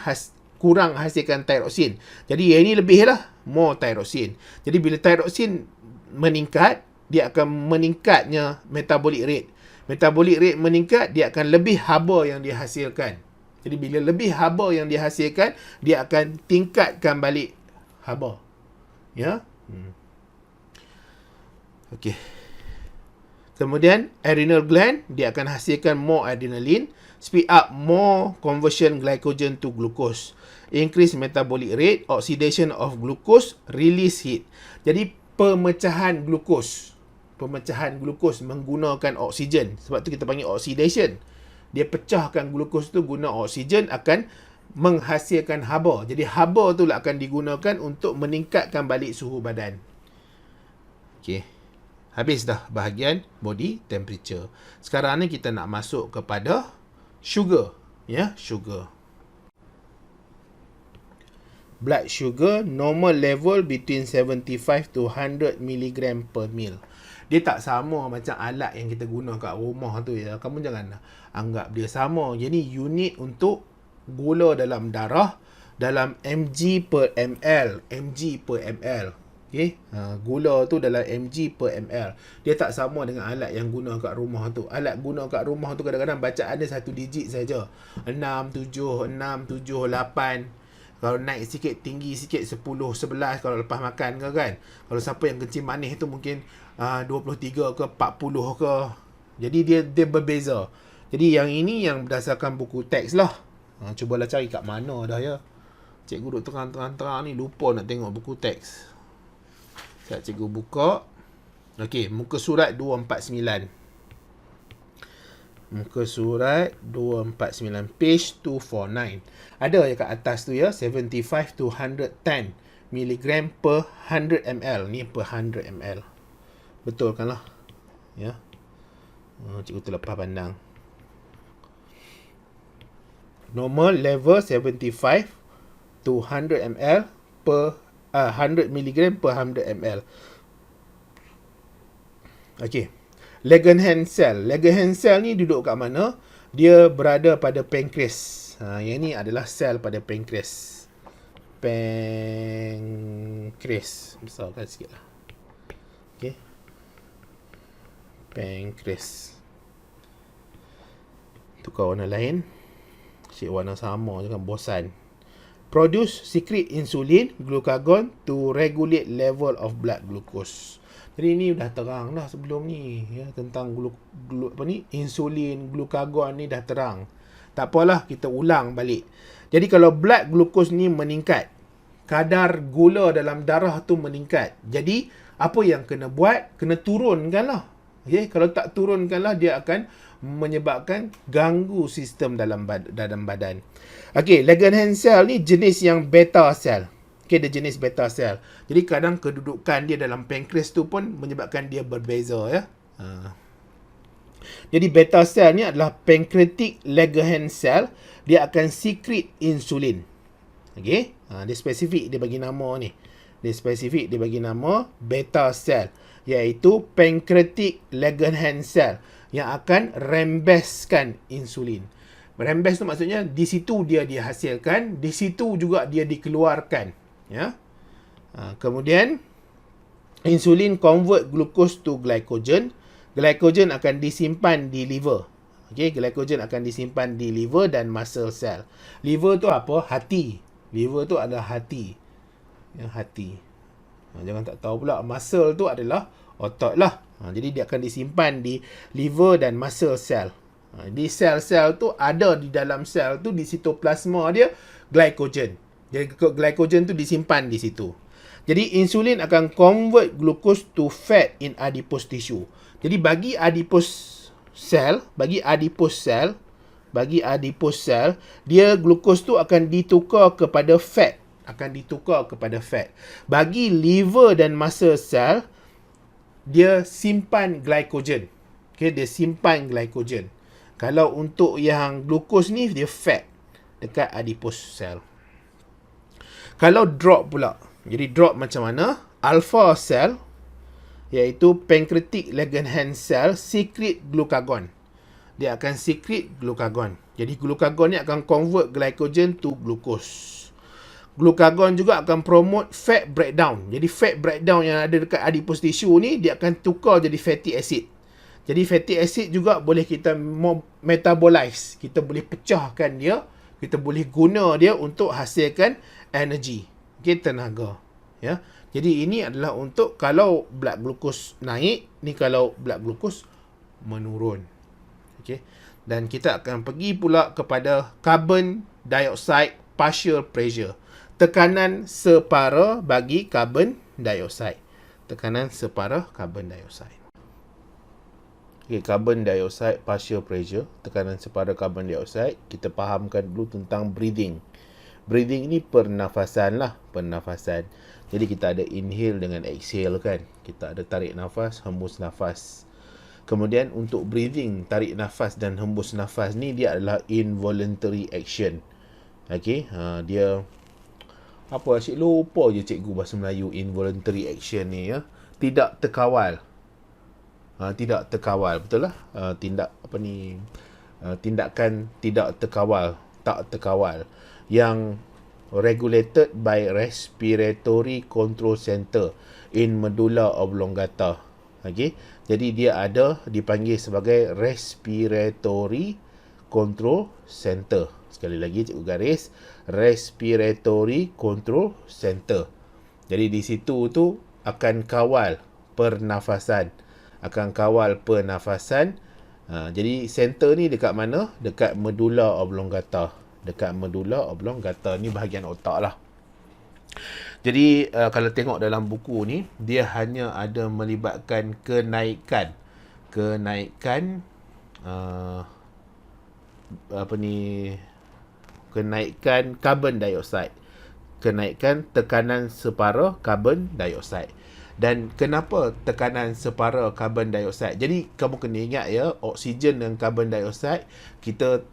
kurang hasilkan thyroxine. Jadi yang ini lebih lah, more thyroxine. Jadi bila thyroxine meningkat, dia akan meningkatnya metabolic rate. Metabolic rate meningkat, dia akan lebih haba yang dihasilkan. Jadi bila lebih haba yang dihasilkan, dia akan tingkatkan balik haba. Okey. Kemudian adrenal gland, dia akan hasilkan more adrenaline, speed up more conversion glycogen to glucose, increase metabolic rate, oxidation of glucose, release heat. Jadi pemecahan glukos. pemecahan glukos menggunakan oksigen. Sebab tu kita panggil oxidation. Dia pecahkan glukos tu guna oksigen, akan menghasilkan haba. Jadi haba tu lah akan digunakan untuk meningkatkan balik suhu badan. Okey. Habis dah bahagian body temperature. Sekarang ni kita nak masuk kepada sugar. Ya, sugar. Blood sugar normal level between 75 to 100 mg per mil. Dia tak sama macam alat yang kita guna kat rumah tu ya. Kamu jangan anggap dia sama. Jadi unit untuk gula dalam darah dalam mg per ml. Mg per ml. Okay? Gula tu dalam mg per ml. Dia tak sama dengan alat yang guna kat rumah tu. Alat guna kat rumah tu kadang-kadang bacaan dia satu digit saja. 6, 7, 6, 7, 8. Kalau naik sikit, tinggi sikit, 10, 11 kalau lepas makan ke kan. Kalau siapa yang kencing manis tu mungkin 23 ke 40 ke. Jadi dia berbeza. Jadi yang ini yang berdasarkan buku teks lah. Cubalah cari kat mana dah ya. Cikgu duduk terang-terang ni lupa nak tengok buku teks. Sekejap cikgu buka. Okey, muka surat 249. Muka surat 249, page 249. Ada ya kat atas tu ya, 75 to 110 mg per 100 ml. Ni per 100 ml. Betul kan lah? Ya. Cikgu terlepas pandang. Normal level 75 to 100 ml per 100 mg per 100 ml. Okey. Langerhans cell. Langerhans cell ni duduk kat mana? Dia berada pada pankreas. Yang ni adalah sel pada pankreas. Pankreas. Besarkan sikit lah. Okay. Pankreas. Tukar warna lain. Asyik warna sama je kan, bosan. Produce secrete insulin, glucagon to regulate level of blood glucose. Jadi ni dah terang dah sebelum ni ya, tentang insulin, glucagon ni dah terang. Tak apalah, kita ulang balik. Jadi kalau blood glucose ni meningkat, kadar gula dalam darah tu meningkat. Jadi apa yang kena buat? Kena turunkan lah. Okay? Kalau tak turunkan lah, dia akan menyebabkan ganggu sistem dalam badan. Okey, Langerhans cell ni jenis yang beta cell. Okay, dia jenis beta cell. Jadi kadang kedudukan dia dalam pankreas tu pun menyebabkan dia berbeza ya. Jadi beta cell ni adalah pancreatic Langerhans cell. Dia akan secrete insulin. Okay. Dia spesifik dia bagi nama ni. Dia spesifik dia bagi nama beta cell, iaitu pancreatic Langerhans cell yang akan rembeskan insulin. Rembes tu maksudnya di situ dia dihasilkan, di situ juga dia dikeluarkan. Ya. Kemudian insulin convert glucose to glycogen. Glycogen akan disimpan di liver. Okey, glycogen akan disimpan di liver dan muscle cell. Liver tu apa? Hati. Liver tu adalah hati. Ya, hati. Jangan tak tahu pula, muscle tu adalah otot lah. Jadi dia akan disimpan di liver dan muscle cell. Di sel-sel tu ada di dalam sel tu, di sitoplasma dia glycogen. Jadi glycogen tu disimpan di situ. Jadi insulin akan convert glucose to fat in adipose tissue. Jadi bagi adipose cell, dia glucose tu akan ditukar kepada fat, Bagi liver dan muscle cell, dia simpan glycogen. Okay, dia simpan glycogen. Kalau untuk yang glucose ni, dia fat dekat adipose cell. Kalau drop pula, jadi drop macam mana? Alpha cell, iaitu pancreatic Langerhans cell, secrete glucagon. Dia akan secrete glucagon. Jadi glucagon ni akan convert glycogen to glucose. Glucagon juga akan promote fat breakdown. Jadi fat breakdown yang ada dekat adipose tissue ni, dia akan tukar jadi fatty acid. Jadi fatty acid juga boleh kita metabolize. Kita boleh pecahkan dia. Kita boleh guna dia untuk hasilkan energy. Okay, tenaga. Ya. Jadi ini adalah untuk kalau blood glucose naik, ni kalau blood glucose menurun. Okay. Dan kita akan pergi pula kepada carbon dioxide partial pressure. Tekanan separa bagi carbon dioxide. Tekanan separa carbon dioxide. Okay, carbon dioxide partial pressure, tekanan separa carbon dioxide. Kita fahamkan dulu tentang breathing. Breathing ni pernafasan lah, pernafasan. Jadi kita ada inhale dengan exhale kan. Kita ada tarik nafas, hembus nafas. Kemudian untuk breathing, tarik nafas dan hembus nafas ni dia adalah involuntary action. Okay, dia apa asyik lupa je cikgu bahasa Melayu involuntary action ni ya. Tidak terkawal. Tidak terkawal, betul lah. Tindakan tidak terkawal, tak terkawal, yang regulated by respiratory control center in medulla oblongata. Okay, jadi dia ada dipanggil sebagai respiratory control center. Sekali lagi cikgu garis, respiratory control center. Jadi di situ tu akan kawal pernafasan. Jadi center ni dekat mana? Dekat medulla oblongata. Dekat medulla oblongata ni bahagian otak lah. Jadi kalau tengok dalam buku ni, dia hanya ada melibatkan kenaikan carbon dioxide, kenaikan tekanan separa carbon dioxide. Dan kenapa tekanan separa carbon dioxide? Jadi kamu kena ingat ya, oksigen dan carbon dioxide kita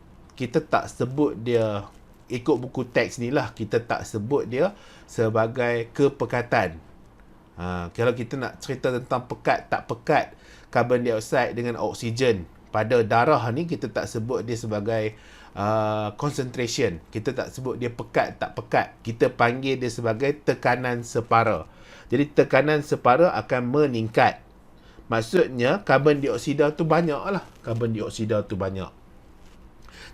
tak sebut dia, ikut buku teks ni lah, kita tak sebut dia sebagai kepekatan. Kalau kita nak cerita tentang pekat tak pekat carbon dioxide dengan oksigen pada darah ni, kita tak sebut dia sebagai concentration. Kita tak sebut dia pekat tak pekat. Kita panggil dia sebagai tekanan separa. Jadi tekanan separa akan meningkat. Maksudnya karbon dioksida tu banyak lah. Karbon dioksida tu banyak.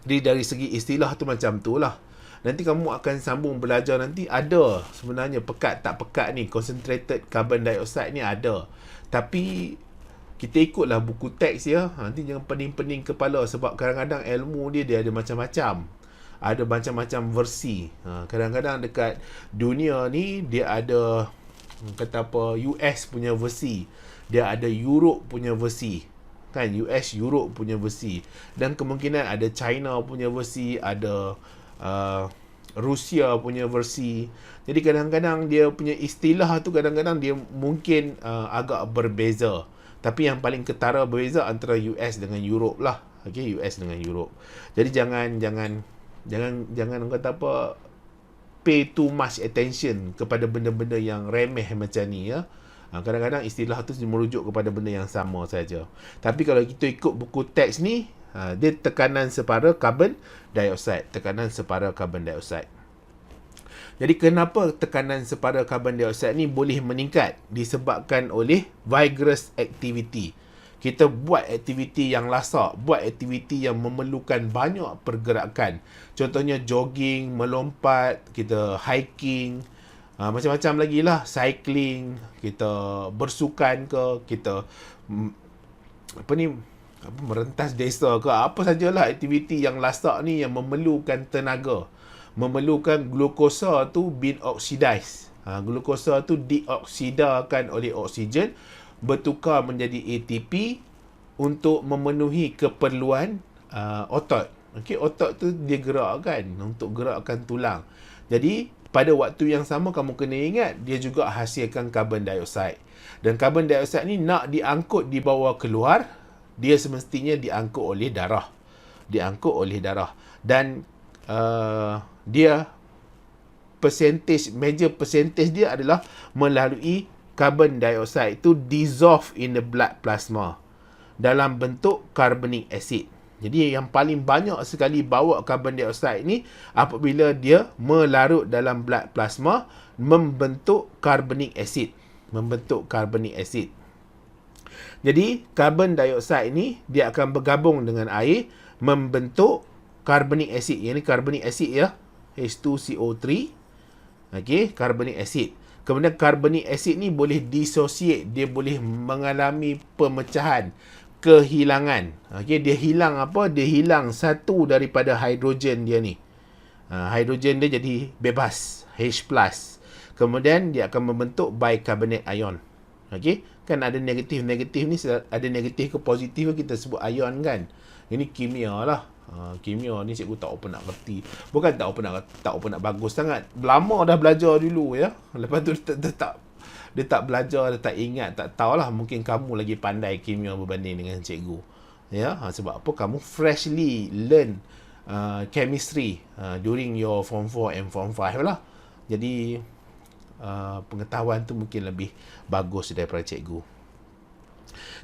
Jadi dari segi istilah tu macam tu lah. Nanti kamu akan sambung belajar nanti, ada sebenarnya pekat tak pekat ni, concentrated carbon dioxide ni ada. Tapi kita ikutlah buku teks ya. Nanti jangan pening-pening kepala, sebab kadang-kadang ilmu dia ada macam-macam. Ada macam-macam versi. Kadang-kadang dekat dunia ni dia ada US punya versi, dia ada Europe punya versi kan, US Europe punya versi, dan kemungkinan ada China punya versi, ada Rusia punya versi. Jadi kadang-kadang dia punya istilah tu kadang-kadang dia mungkin agak berbeza, tapi yang paling ketara berbeza antara US dengan Europe lah. Okay, US dengan Europe. Jadi jangan kata apa, pay too much attention kepada benda-benda yang remeh macam ni ya. Kadang-kadang istilah tu merujuk kepada benda yang sama saja. Tapi kalau kita ikut buku teks ni, dia tekanan separa carbon dioxide, tekanan separa carbon dioxide. Jadi kenapa tekanan separa carbon dioxide ni boleh meningkat? Disebabkan oleh vigorous activity. Kita buat aktiviti yang lasak, buat aktiviti yang memerlukan banyak pergerakan. Contohnya jogging, melompat, kita hiking, macam-macam lagi lah, cycling, kita bersukan ke, kita merentas desa ke, apa sajalah aktiviti yang lasak ni yang memerlukan tenaga, memerlukan glukosa tu being oxidized. Glukosa tu dioksidakan oleh oksigen, bertukar menjadi ATP untuk memenuhi keperluan otot. Okey, otot tu dia gerakkan untuk gerakkan tulang. Jadi pada waktu yang sama kamu kena ingat, dia juga hasilkan carbon dioxide. Dan carbon dioxide ni nak diangkut dibawa keluar, dia semestinya diangkut oleh darah. Diangkut oleh darah. Dan dia major percentage dia adalah melalui carbon dioxide itu dissolve in the blood plasma dalam bentuk carbonic acid. Jadi yang paling banyak sekali bawa carbon dioxide ni apabila dia melarut dalam blood plasma membentuk carbonic acid. Jadi carbon dioxide ni dia akan bergabung dengan air membentuk carbonic acid. Yang ni carbonic acid ya, H2CO3. Okey, carbonic acid. Kemudian carbonic acid ni boleh dissociate, dia boleh mengalami pemecahan, kehilangan. Okey, dia hilang apa? Dia hilang satu daripada hidrogen dia ni. Hidrogen dia jadi bebas, H+. Kemudian dia akan membentuk bicarbonate ion. Okey, Kan ada negatif-negatif ni, ada negatif ke positif kita sebut ion kan. Ini kimia lah. Kimia ni cikgu tak apa nak kerti. Bukan tak apa nak bagus sangat. Lama dah belajar dulu ya. Lepas tu dia tak belajar, dia tak ingat, tak tahulah. Mungkin kamu lagi pandai kimia berbanding dengan cikgu. Ya, sebab apa? Kamu freshly learn chemistry during your form 4 and form 5 lah. Jadi pengetahuan tu mungkin lebih bagus daripada cikgu.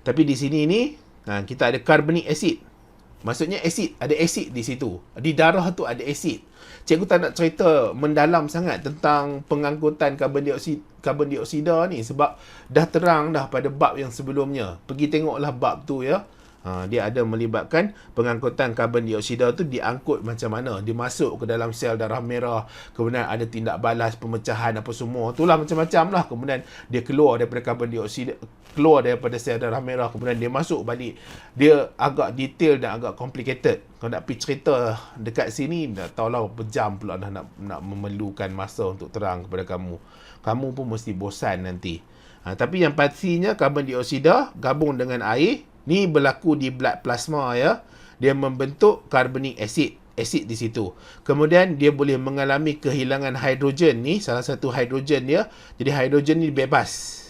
Tapi di sini ni kita ada carbonic acid. Maksudnya asid, ada asid di situ. Di darah tu ada asid. Cikgu tak nak cerita mendalam sangat tentang pengangkutan karbon dioksida ni sebab dah terang dah pada bab yang sebelumnya. Pergi tengoklah bab tu ya. Dia ada melibatkan pengangkutan karbon dioksida tu diangkut macam mana. Dia masuk ke dalam sel darah merah. Kemudian ada tindak balas, pemecahan apa semua. Itulah macam-macam lah. Kemudian dia keluar daripada karbon dioksida, keluar daripada sel darah merah. Kemudian dia masuk balik. Dia agak detail dan agak complicated. Kalau nak pergi cerita dekat sini, dah tahulah berjam pula dah nak memerlukan masa untuk terang kepada kamu. Kamu pun mesti bosan nanti. Tapi yang pastinya karbon dioksida gabung dengan air. Ni berlaku di blood plasma ya. Dia membentuk carbonic acid. Asid di situ. Kemudian dia boleh mengalami kehilangan hidrogen ni. Salah satu hidrogen dia. Jadi hidrogen ni bebas.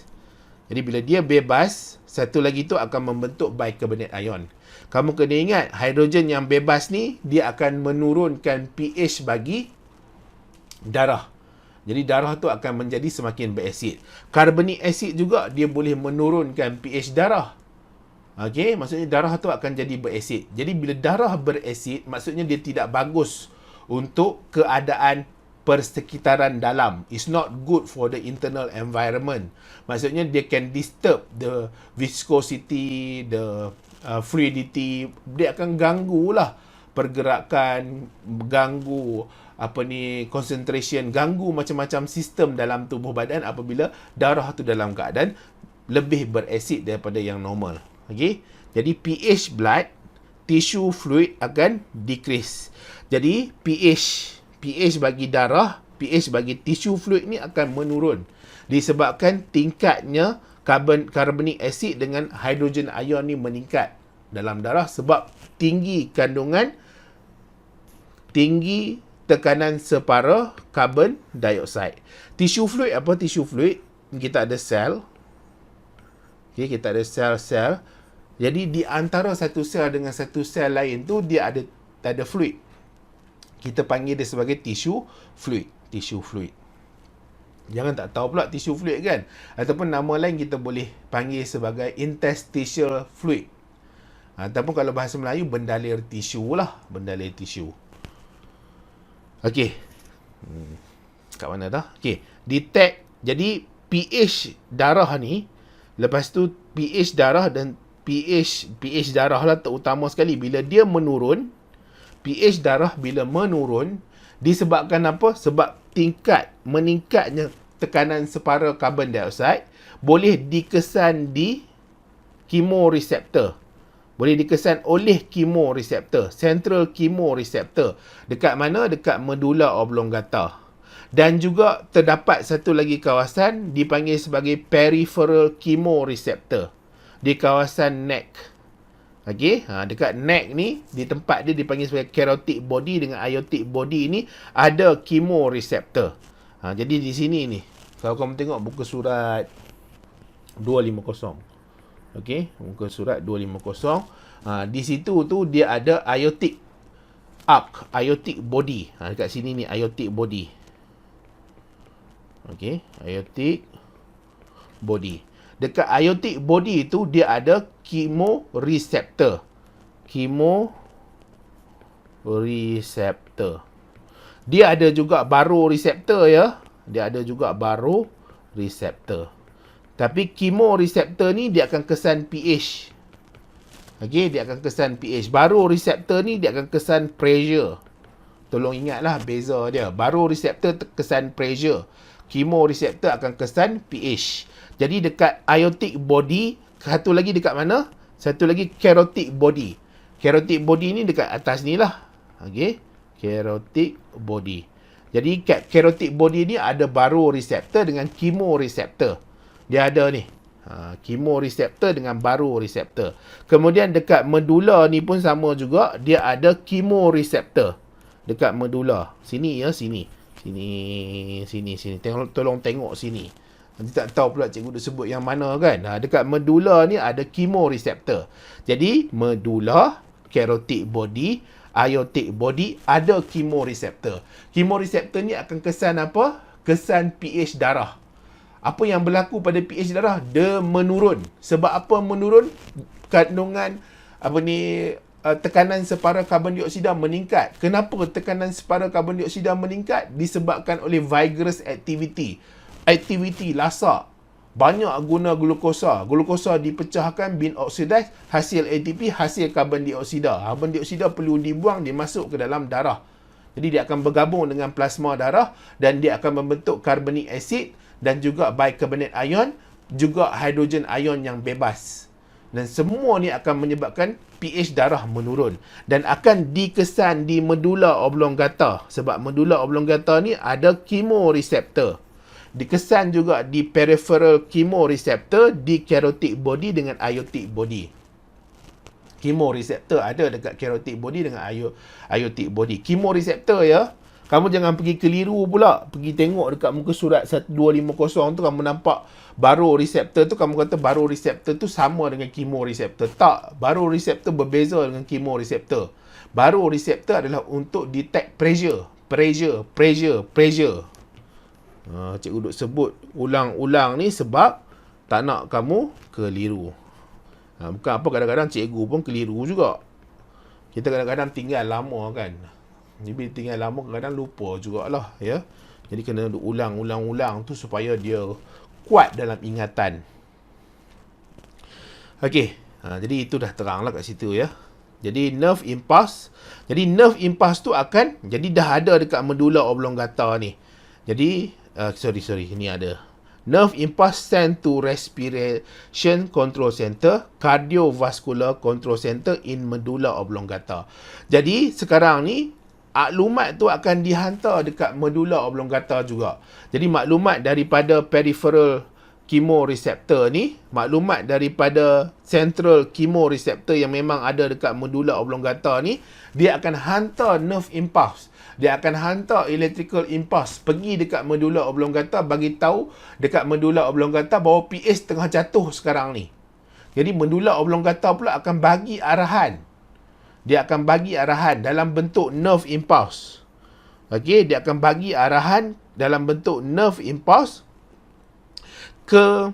Jadi bila dia bebas, satu lagi tu akan membentuk bicarbonate ion. Kamu kena ingat, hidrogen yang bebas ni, dia akan menurunkan pH bagi darah. Jadi darah tu akan menjadi semakin berasid. Carbonic acid juga dia boleh menurunkan pH darah. Okey, maksudnya darah tu akan jadi berasid. Jadi bila darah berasid, maksudnya dia tidak bagus untuk keadaan persekitaran dalam. It's not good for the internal environment. Maksudnya dia can disturb the viscosity, the fluidity. Dia akan ganggulah pergerakan, ganggu concentration, ganggu macam-macam sistem dalam tubuh badan apabila darah tu dalam keadaan lebih berasid daripada yang normal. Okay? Jadi pH blood, tissue fluid akan decrease. Jadi pH bagi darah, pH bagi tissue fluid ni akan menurun. Disebabkan tingkatnya carbonic acid dengan hydrogen ion ni meningkat dalam darah sebab tinggi tekanan separa karbon dioksida. Tissue fluid apa? Tissue fluid, kita ada sel. Okay, kita ada sel-sel. Jadi di antara satu sel dengan satu sel lain tu dia ada fluid. Kita panggil dia sebagai tissue fluid. Tissue fluid. Jangan tak tahu pula tissue fluid kan. Ataupun nama lain kita boleh panggil sebagai interstitial fluid. Ataupun kalau bahasa Melayu bendalir tisu lah. Bendalir tisu. Okey. Kat mana dah? Okey. Detect. Jadi pH darah ni. Lepas tu pH darah dan pH darah lah terutama sekali. Bila dia menurun. pH darah bila menurun. Disebabkan apa? Sebab meningkatnya tekanan separa karbon dioksida. Boleh dikesan di kemoreseptor. Boleh dikesan oleh kemoreseptor. Central kemoreseptor. Dekat mana? Dekat medulla oblongata. Dan juga terdapat satu lagi kawasan dipanggil sebagai peripheral kemoreseptor. Di kawasan neck. Okey, dekat neck ni, di tempat dia dipanggil sebagai carotid body dengan aortic body ni, ada kemoreseptor. Jadi di sini ni, kalau kamu tengok buku surat 250. Okey, muka surat 250. Di situ tu dia ada aortic arc, aortic body. Dekat sini ni aortic body. Okey, aortic body. Dekat aortic body tu dia ada kemoreseptor. Kemoreseptor. Dia ada juga baroreseptor ya. Dia ada juga baroreseptor. Tapi kemoreseptor ni dia akan kesan pH. Okey, dia akan kesan pH. Baroreseptor ni dia akan kesan pressure. Tolong ingatlah beza dia. Baroreseptor kesan pressure. Kemoreseptor akan kesan pH. Jadi dekat aortic body, satu lagi dekat mana? Satu lagi carotid body. Carotid body ni dekat atas ni lah. Okey, carotid body. Jadi carotid body ni ada baroreseptor dengan kemoreseptor. Dia ada ni. Chemoreceptor dengan baroreceptor. Kemudian dekat medula ni pun sama juga, dia ada chemoreceptor. Dekat medula. Sini ya, sini. Sini. Tolong tengok sini. Nanti tak tahu pula cikgu dah sebut yang mana kan. Dekat medula ni ada chemoreceptor. Jadi medula, carotid body, aortic body ada chemoreceptor. Chemoreceptor ni akan kesan apa? Kesan pH darah. Apa yang berlaku pada pH darah? Dia menurun. Sebab apa menurun? Kandungan tekanan separa karbon dioksida meningkat. Kenapa tekanan separa karbon dioksida meningkat? Disebabkan oleh vigorous activity. Aktiviti lasak. Banyak guna glukosa. Glukosa dipecahkan, bin oxidase, hasil ATP, hasil karbon dioksida. Karbon dioksida perlu dibuang, dia masuk ke dalam darah. Jadi dia akan bergabung dengan plasma darah dan dia akan membentuk carbonic acid dan juga bicarbonate ion, juga hidrogen ion yang bebas. Dan semua ni akan menyebabkan pH darah menurun. Dan akan dikesan di medula oblongata. Sebab medula oblongata ni ada chemoreceptor. Dikesan juga di peripheral chemoreceptor, di carotid body dengan aortic body. Chemoreceptor ada dekat carotid body dengan aortic body. Chemoreceptor ya. Kamu jangan pergi keliru pula. Pergi tengok dekat muka surat 1250 tu, kamu nampak baroreceptor tu, kamu kata baroreceptor tu sama dengan chemoreceptor. Tak, baroreceptor berbeza dengan chemoreceptor. Baroreceptor adalah untuk detect pressure. Cikgu duk sebut ulang-ulang ni sebab tak nak kamu keliru. Bukan apa, kadang-kadang cikgu pun keliru juga. Kita kadang-kadang tinggal lama kan. Jadi tinggal lama kadang-kadang lupa jugalah ya. Jadi kena ulang-ulang tu supaya dia kuat dalam ingatan. Okey, jadi itu dah teranglah kat situ ya. Jadi nerve impulse. Jadi nerve impulse tu akan dah ada dekat medula oblongata ni. Jadi sorry ini ada. Nerve impulse sent to respiration control center, cardiovascular control center in medulla oblongata. Jadi sekarang ni maklumat tu akan dihantar dekat medulla oblongata juga. Jadi maklumat daripada peripheral chemoreceptor ni, maklumat daripada central chemoreceptor yang memang ada dekat medulla oblongata ni, dia akan hantar nerve impulse. Dia akan hantar electrical impulse pergi dekat medulla oblongata, bagi tahu dekat medulla oblongata bahawa pH tengah jatuh sekarang ni. Jadi medulla oblongata pula akan bagi arahan. Dia akan bagi arahan dalam bentuk nerve impulse. Okey, dia akan bagi arahan dalam bentuk nerve impulse ke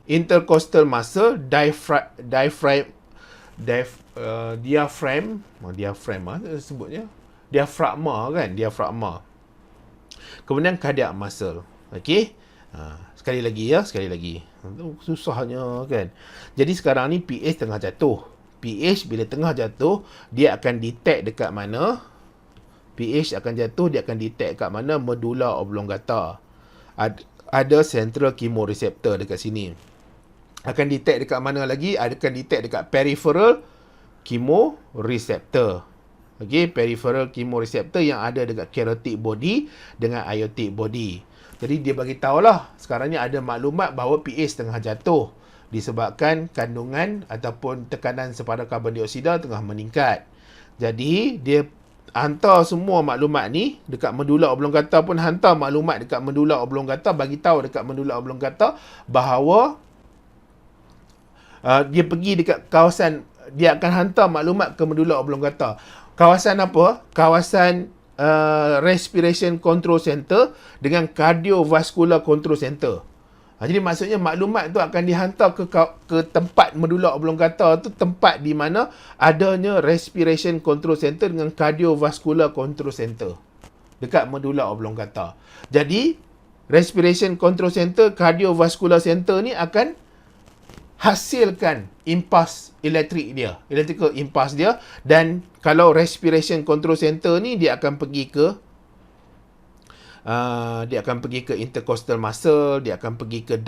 intercostal muscle, diafragma. Kemudian cardiac muscle. Okey. Sekali lagi. Susahnya kan. Jadi sekarang ni pH tengah jatuh. pH bila tengah jatuh, dia akan detect dekat mana? pH akan jatuh, dia akan detect dekat mana? Medulla oblongata. Ada central chemoreceptor dekat sini. Akan detect dekat mana lagi? Akan detect dekat peripheral chemoreceptor. Okey, peripheral chemoreceptor yang ada dekat carotid body dengan aortic body. Jadi dia bagi tahulah sekarang ni ada maklumat bahawa pH tengah jatuh disebabkan kandungan ataupun tekanan separa karbon dioksida tengah meningkat. Jadi dia hantar semua maklumat ni dekat medulla oblongata, pun hantar maklumat dekat medulla oblongata, bagi tahu dekat medulla oblongata bahawa dia pergi dekat kawasan, dia akan hantar maklumat ke medulla oblongata. Kawasan apa? Kawasan respiration control center dengan cardiovascular control center. Jadi maksudnya maklumat tu akan dihantar ke tempat medulla oblongata tu, tempat di mana adanya respiration control center dengan cardiovascular control center dekat medulla oblongata. Jadi respiration control center, cardiovascular center ni akan hasilkan impulse electrical impulse dia. Dan kalau respiration control center ni, dia akan pergi ke intercostal muscle, dia akan pergi ke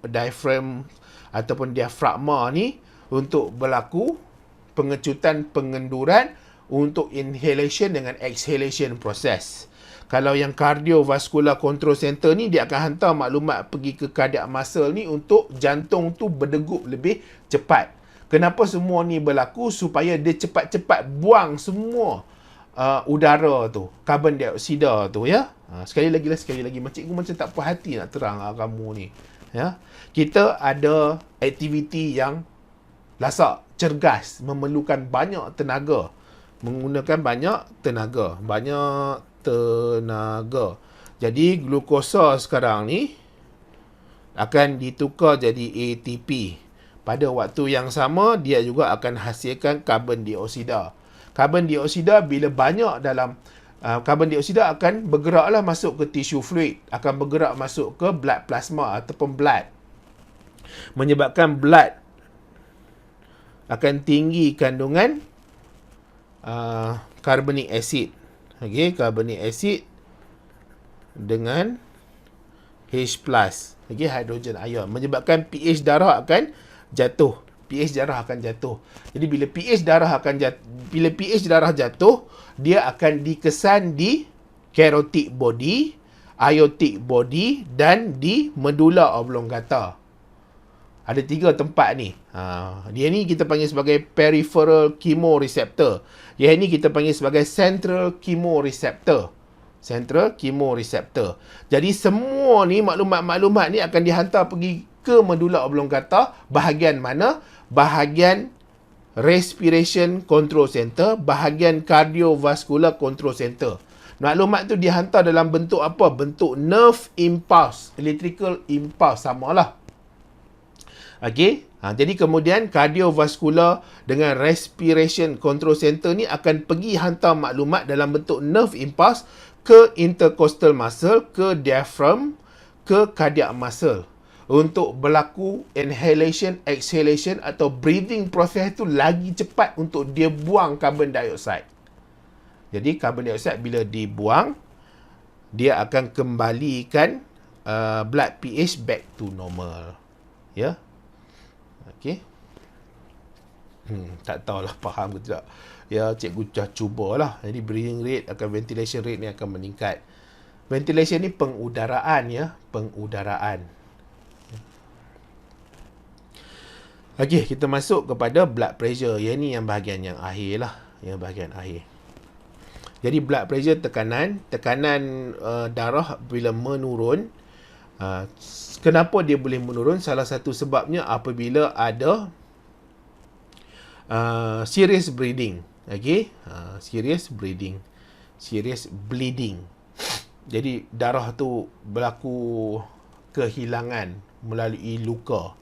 diaphragm ataupun diafragma ni untuk berlaku pengecutan pengenduran untuk inhalation dengan exhalation proses. Kalau yang cardiovascular control center ni, dia akan hantar maklumat pergi ke cardiac muscle ni untuk jantung tu berdegup lebih cepat. Kenapa semua ni berlaku? Supaya dia cepat-cepat buang semua udara tu, karbon dioksida tu, ya. Sekali lagi. Cikgu macam tak puas hati nak terang kamu ni. Ya. Kita ada aktiviti yang lasak, cergas, memerlukan banyak tenaga. Menggunakan banyak tenaga. Jadi glukosa sekarang ni akan ditukar jadi ATP. Pada waktu yang sama, dia juga akan hasilkan karbon dioksida. Karbon dioksida bila banyak dalam karbon dioksida akan bergeraklah masuk ke tisu fluid, akan bergerak masuk ke blood plasma ataupun blood. Menyebabkan blood akan tinggi kandungan carbonic acid. Okey, carbonic acid dengan H+, okey, hidrogen ion, menyebabkan pH darah akan jatuh. Jadi bila pH darah jatuh, dia akan dikesan di carotid body, aortic body dan di medulla oblongata. Ada 3 tempat ni. Dia ni kita panggil sebagai peripheral chemoreceptor. Yang ni kita panggil sebagai central chemoreceptor. Jadi semua ni maklumat-maklumat ni akan dihantar pergi ke medulla oblongata. Bahagian mana? Bahagian respiration control center, bahagian cardiovascular control center. Maklumat tu dihantar dalam bentuk apa? Bentuk nerve impulse, electrical impulse, samalah. Okey, jadi kemudian cardiovascular dengan respiration control center ni akan pergi hantar maklumat dalam bentuk nerve impulse ke intercostal muscle, ke diaphragm, ke cardiac muscle. Untuk berlaku inhalation, exhalation atau breathing process tu lagi cepat untuk dia buang carbon dioxide. Jadi carbon dioxide bila dibuang, dia akan kembalikan blood pH back to normal. Ya. Okey. Tak tahulah faham ke tidak. Ya, cikgu dah cubalah. Jadi breathing rate akan, ventilation rate ni akan meningkat. Ventilation ni pengudaraan, ya, pengudaraan. Okey, kita masuk kepada blood pressure. Yang ni yang bahagian yang akhir lah. Yang bahagian akhir. Jadi blood pressure, tekanan darah bila menurun. Kenapa dia boleh menurun? Salah satu sebabnya apabila ada serious bleeding. Okey, serious bleeding. Jadi darah tu berlaku kehilangan melalui luka.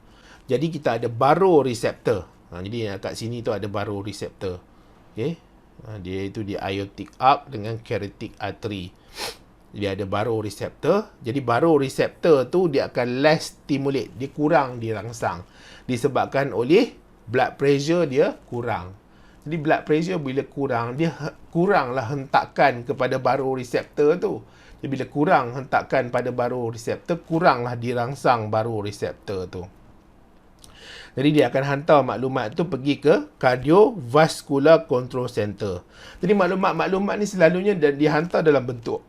Jadi kita ada baroreceptor. Jadi kat sini tu ada baroreceptor. Okey. Dia itu di aortic arc dengan carotid artery. Dia ada baroreceptor. Jadi baroreceptor tu dia akan less stimulate, dia kurang dirangsang disebabkan oleh blood pressure dia kurang. Jadi blood pressure bila kurang, dia kuranglah hentakan kepada baroreceptor tu. Jadi bila kurang hentakan pada baroreceptor, kuranglah dirangsang baroreceptor tu. Jadi dia akan hantar maklumat tu pergi ke cardiovascular control center. Jadi maklumat-maklumat ni selalunya dihantar dalam bentuk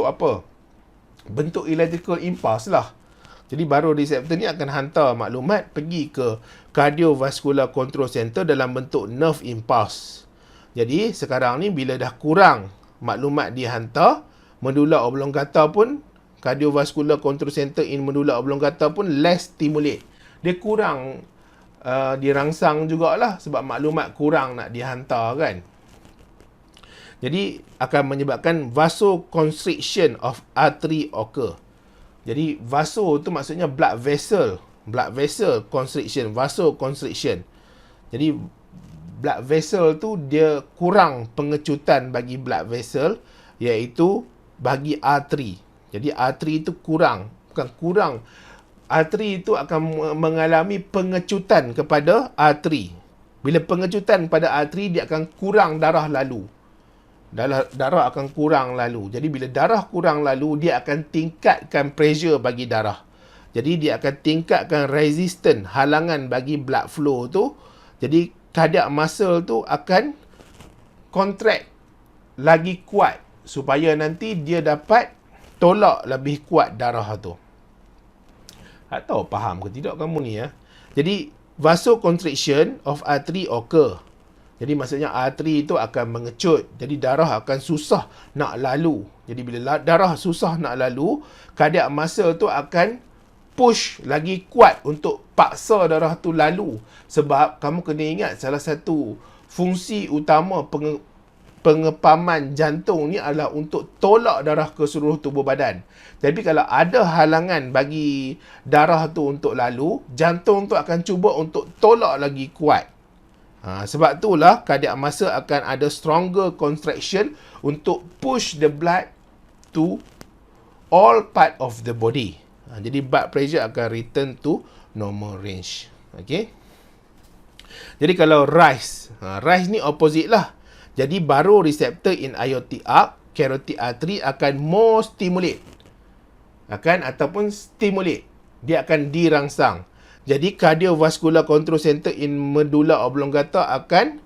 apa? Bentuk electrical impulse lah. Jadi baroreceptor ni akan hantar maklumat pergi ke cardiovascular control center dalam bentuk nerve impulse. Jadi sekarang ni bila dah kurang maklumat dihantar, medulla oblongata pun, cardiovascular control center in medulla oblongata pun less stimulate. Dia kurang dirangsang jugalah sebab maklumat kurang nak dihantar, kan. Jadi akan menyebabkan vasoconstriction of artery occur. Jadi vaso tu maksudnya blood vessel constriction, vasoconstriction. Jadi blood vessel tu dia kurang pengecutan bagi blood vessel, iaitu bagi artery. Jadi artery tu artery itu akan mengalami pengecutan kepada artery. Bila pengecutan pada artery, dia akan kurang darah lalu. Darah akan kurang lalu. Jadi bila darah kurang lalu, dia akan tingkatkan pressure bagi darah. Jadi dia akan tingkatkan resistance, halangan bagi blood flow tu. Jadi cardiac muscle tu akan contract lagi kuat supaya nanti dia dapat tolak lebih kuat darah tu. Tak tahu faham ke tidak kamu ni ya. Jadi vasoconstriction of artery occur. Jadi maksudnya arteri itu akan mengecut. Jadi darah akan susah nak lalu. Jadi bila darah susah nak lalu, kadar massa tu akan push lagi kuat untuk paksa darah tu lalu. Sebab kamu kena ingat salah satu fungsi utama pengepaman jantung ni adalah untuk tolak darah ke seluruh tubuh badan. Jadi kalau ada halangan bagi darah tu untuk lalu, jantung tu akan cuba untuk tolak lagi kuat. Sebab itulah kadar massa akan ada stronger contraction untuk push the blood to all part of the body. Jadi blood pressure akan return to normal range. Okay. Jadi kalau rise ni opposite lah. Jadi baroreceptor in aortic arc, carotid artery akan more stimulate. Ataupun stimulate. Dia akan dirangsang. Jadi cardiovascular control center in medulla oblongata akan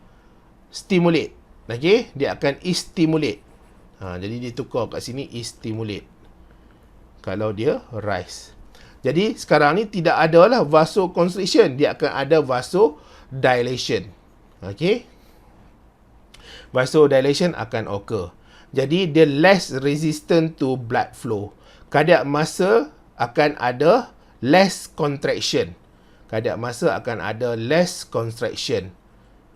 stimulate. Okey, dia akan stimulate. Jadi ditukar kat sini stimulate. Kalau dia rise. Jadi sekarang ni tidak ada lah vasoconstriction, dia akan ada vasodilation. Okey. Vasodilation akan occur. Jadi dia less resistant to blood flow. Kadar massa akan ada less contraction. Kadar massa akan ada less contraction.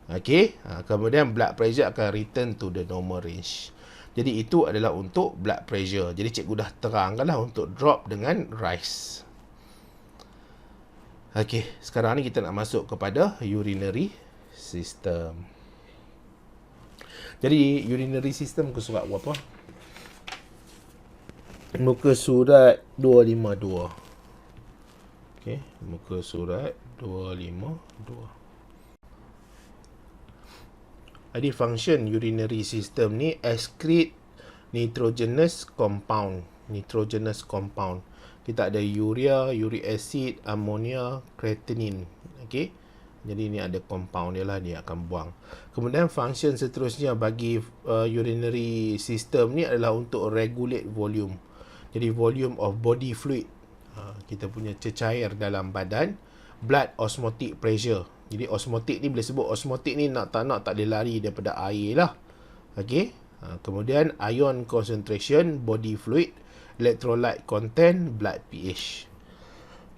Okey. Kemudian blood pressure akan return to the normal range. Jadi itu adalah untuk blood pressure. Jadi cikgu dah terangkanlah untuk drop dengan rise. Okey, sekarang ni kita nak masuk kepada urinary system. Jadi urinary system muka surat berapa? Muka surat 252. Okey, muka surat 252. Jadi function urinary system ni excrete nitrogenous compound. Kita ada urea, uric acid, ammonia, creatinine. Okey. Jadi ni ada compound dia lah, dia akan buang. Kemudian function seterusnya bagi urinary system ni adalah untuk regulate volume. Jadi volume of body fluid. Kita punya cecair dalam badan. Blood osmotic pressure. Jadi osmotic ni, bila sebut osmotic ni nak tak boleh lari daripada air lah. Okey. Kemudian ion concentration, body fluid, electrolyte content, blood pH.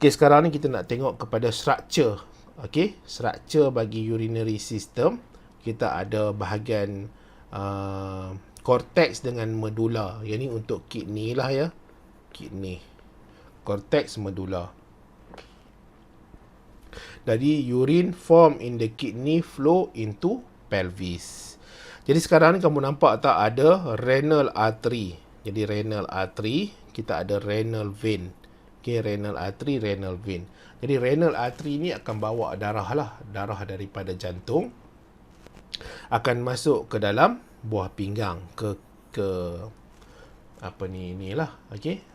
Okey, sekarang ni kita nak tengok kepada structure. Okey, structure bagi urinary system. Kita ada bahagian cortex dengan medulla. Yang ni untuk kidney lah ya. Kidney. Cortex, medulla. Jadi urine form in the kidney flow into pelvis. Jadi sekarang ni kamu nampak tak ada renal artery. Jadi renal artery, kita ada renal vein. Okay, renal artery, renal vein. Jadi renal artery ni akan bawa darah lah. Darah daripada jantung akan masuk ke dalam buah pinggang. Inilah. Okay.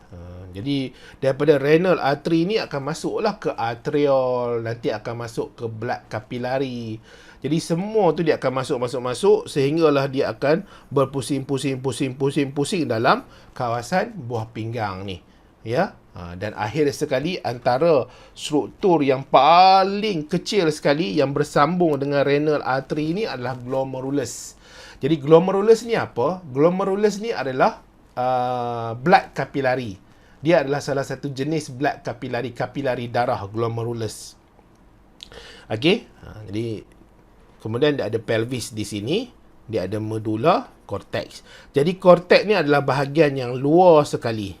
Jadi daripada renal artery ni akan masuklah ke arteriol, nanti akan masuk ke blood capillary. Jadi semua tu dia akan masuk sehinggalah dia akan berpusing dalam kawasan buah pinggang ni. Ya. Dan akhir sekali antara struktur yang paling kecil sekali yang bersambung dengan renal artery ni adalah glomerulus. Jadi glomerulus ni apa? Glomerulus ni adalah blood capillary. Dia adalah salah satu jenis blood capillary darah, glomerulus. Okey, jadi kemudian dia ada pelvis di sini, dia ada medulla, cortex. Jadi cortex ni adalah bahagian yang luar sekali.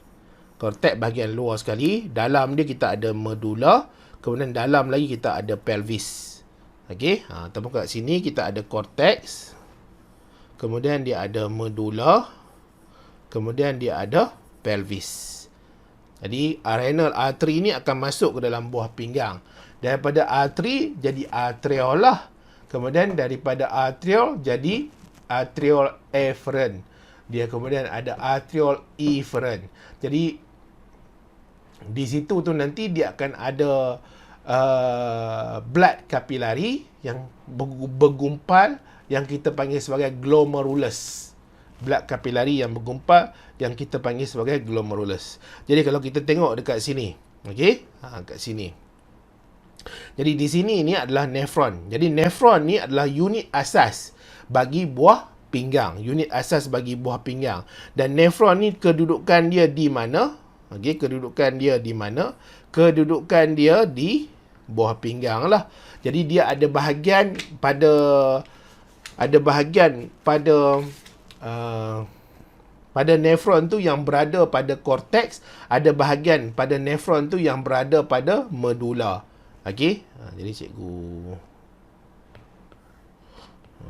Cortex bahagian luar sekali, dalam dia kita ada medulla, kemudian dalam lagi kita ada pelvis. Okey, tepuk kat sini kita ada cortex, kemudian dia ada medulla, kemudian dia ada pelvis. Jadi renal artery ni akan masuk ke dalam buah pinggang. Daripada artery jadi arteriol lah. Kemudian daripada arteriol jadi arteriol efferent. Dia kemudian ada arteriol efferent. Jadi di situ tu nanti dia akan ada blood capillary yang bergumpal yang kita panggil sebagai glomerulus. blood kapilari yang bergumpal yang kita panggil sebagai glomerulus. Jadi kalau kita tengok dekat sini, okey, kat sini. Jadi di sini ni adalah nefron. Jadi nefron ni adalah unit asas bagi buah pinggang. Unit asas bagi buah pinggang. Dan nefron ni kedudukan dia di mana? Okey, kedudukan dia di mana? Kedudukan dia di buah pinggang lah. Jadi dia ada bahagian pada pada nefron tu yang berada pada korteks, ada bahagian pada nefron tu yang berada pada medula. Okey, jadi cikgu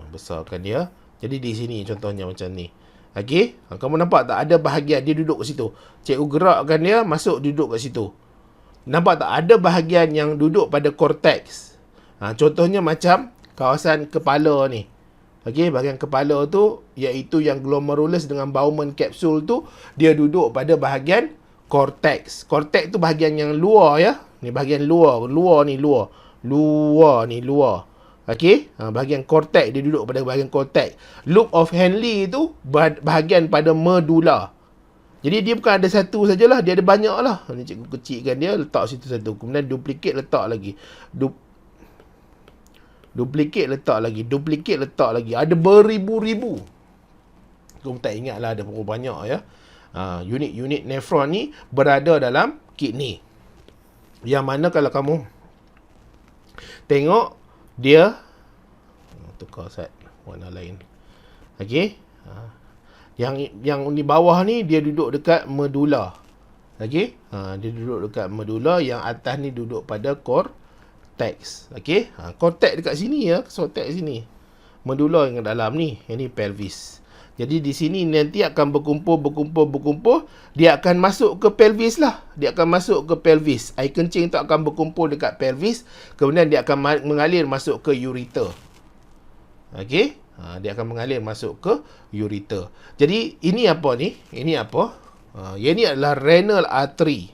besarkan dia. Jadi di sini contohnya macam ni. Okey, kamu nampak tak ada bahagian dia duduk kat situ. Cikgu gerakkan dia masuk duduk kat situ. Nampak tak ada bahagian yang duduk pada korteks. Contohnya macam kawasan kepala ni. Okey, bahagian kepala tu iaitu yang glomerulus dengan Bowman capsule tu dia duduk pada bahagian korteks. Korteks tu bahagian yang luar ya. Ni bahagian luar. Luar ni. Okey, bahagian korteks dia duduk pada bahagian korteks. Loop of Henle tu bahagian pada medula. Jadi dia bukan ada satu sajalah, dia ada banyak lah. Ni cikgu kecilkan dia, letak situ satu. Kemudian duplicate letak lagi. Duplicate letak lagi. Ada beribu-ribu. Kamu tak ingat lah ada berapa banyak ya. Unit nefron ni berada dalam kidney. Yang mana kalau kamu tengok dia tukar set warna lain. Okey. Yang di bawah ni dia duduk dekat medula. Okey. Dia duduk dekat medula, yang atas ni duduk pada korteks. Okey. Korteks dekat sini ya, korteks sini. Medula yang dalam ni, yang ni pelvis. Jadi di sini nanti akan berkumpul, dia akan masuk ke pelvis lah. Dia akan masuk ke pelvis. Air kencing tu akan berkumpul dekat pelvis, kemudian dia akan mengalir masuk ke ureter. Okey. Dia akan mengalir masuk ke ureter. Jadi ini apa ni? Ini apa? Yang ni adalah renal artery.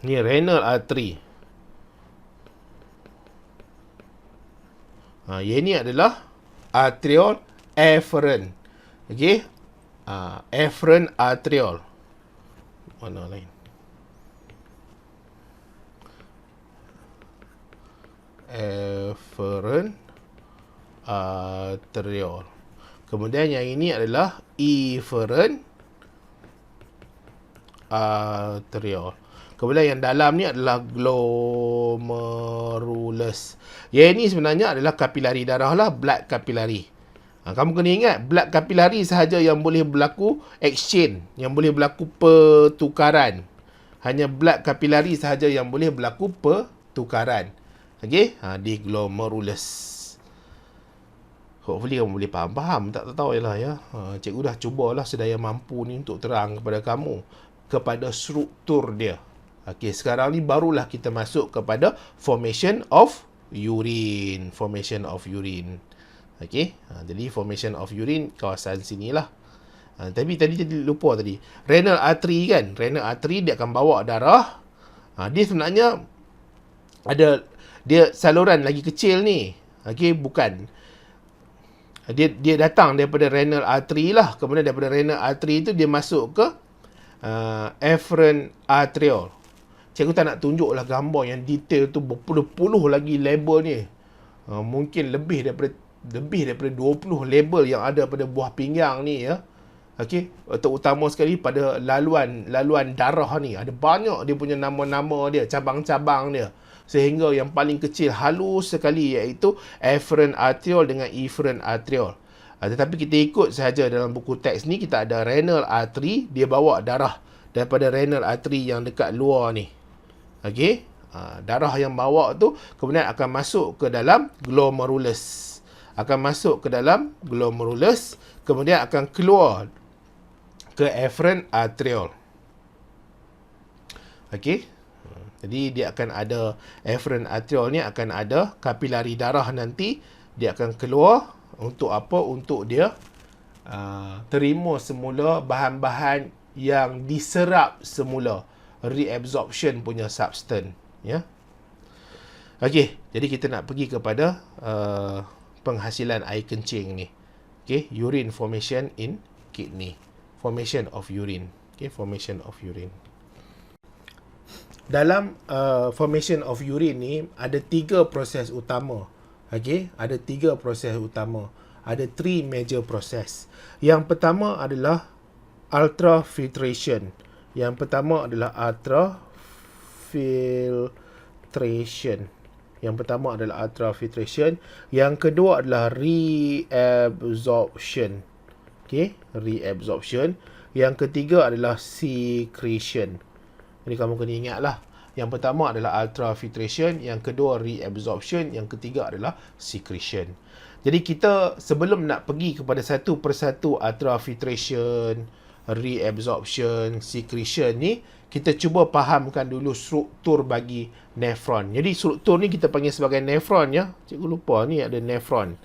Ni renal artery. Yang ni adalah arteriole efferent. Okey. Efferent arteriole. Mana lain? Efferent arteriole. Kemudian yang ini adalah efferent arteriole. Kemudian yang dalam ni adalah glomerulus. Yang ini sebenarnya adalah kapilari darah lah, blood kapilari. Kamu kena ingat, blood kapilari sahaja yang boleh berlaku exchange, yang boleh berlaku pertukaran. Hanya blood kapilari sahaja yang boleh berlaku pertukaran. Okey, di glomerulus. Hopefully kamu boleh faham. Tak tahu ialah ya. Cikgu dah cubalah sedaya mampu ni untuk terang kepada kamu kepada struktur dia. Okey, sekarang ni barulah kita masuk kepada formation of urine. Okey, jadi formation of urine kawasan sinilah. Tapi tadi lupa tadi. Renal artery kan? Renal artery dia akan bawa darah. Dia sebenarnya dia saluran lagi kecil ni. Okey, bukan. Dia datang daripada renal artery lah. Kemudian daripada renal artery tu dia masuk ke efferent arteriole. Cikgu tak nak tunjuk lah gambar yang detail tu, berpuluh-puluh lagi label ni. Mungkin lebih daripada 20 label yang ada pada buah pinggang ni ya. Okey, terutama sekali pada laluan darah ni. Ada banyak dia punya nama-nama dia, cabang-cabang dia. Sehingga yang paling kecil halus sekali iaitu efferent arteriole dengan efferent arteriole. Tetapi kita ikut sahaja dalam buku teks ni, kita ada renal artery, dia bawa darah daripada renal artery yang dekat luar ni. Okey, darah yang bawa tu kemudian akan masuk ke dalam glomerulus. Kemudian akan keluar ke efferent arteriole. Okey. Jadi dia akan ada efferent arteriole ni akan ada kapilari darah nanti, dia akan keluar untuk apa? Untuk dia terima semula bahan-bahan yang diserap semula, reabsorption punya substance ya. Okey, jadi kita nak pergi kepada penghasilan air kencing ni. Okay, urine formation in kidney. Formation of urine. Okay, formation of urine. Dalam formation of urine ni ada 3 proses utama. Okay, ada 3 proses utama. Ada 3 major process. Yang pertama adalah ultrafiltration. Yang pertama adalah ultrafiltration. Yang pertama adalah ultrafiltration. Yang kedua adalah reabsorption. Okay, reabsorption. Yang ketiga adalah secretion. Jadi kamu kena ingat lah. Yang pertama adalah ultrafiltration, yang kedua reabsorption, yang ketiga adalah secretion. Jadi kita sebelum nak pergi kepada satu persatu ultrafiltration, reabsorption, secretion ni, kita cuba fahamkan dulu struktur bagi nefron. Jadi struktur ni kita panggil sebagai nefron ya. Cikgu lupa ni ada nefron.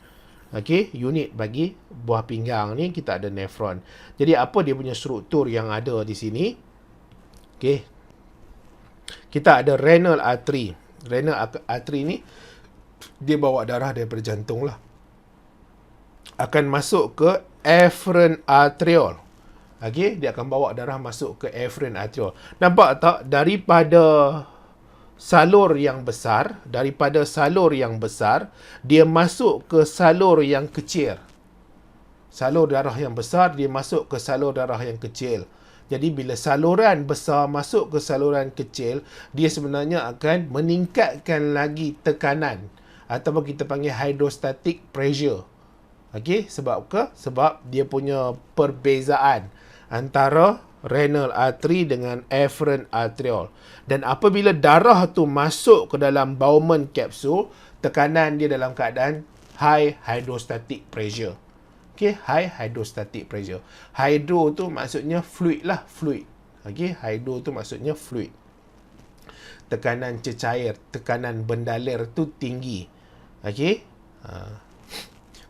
Okey, unit bagi buah pinggang ni kita ada nefron. Jadi apa dia punya struktur yang ada di sini? Okey. Kita ada renal artery. Renal artery ni dia bawa darah daripada jantung lah. Akan masuk ke afferent arteriole. Okey, dia akan bawa darah masuk ke afferent arteriole. Nampak tak? Daripada salur yang besar, dia masuk ke salur yang kecil. Salur darah yang besar, dia masuk ke salur darah yang kecil. Jadi bila saluran besar masuk ke saluran kecil, dia sebenarnya akan meningkatkan lagi tekanan ataupun kita panggil hydrostatic pressure. Okey, sebab ke? Sebab dia punya perbezaan antara renal artery dengan afferent arteriole. Dan apabila darah tu masuk ke dalam Bowman capsule, tekanan dia dalam keadaan high hydrostatic pressure. Okay, high hydrostatic pressure. Hydro tu maksudnya fluid lah, fluid. Okay, hydro tu maksudnya fluid. Tekanan cecair, tekanan bendalir tu tinggi. Okay.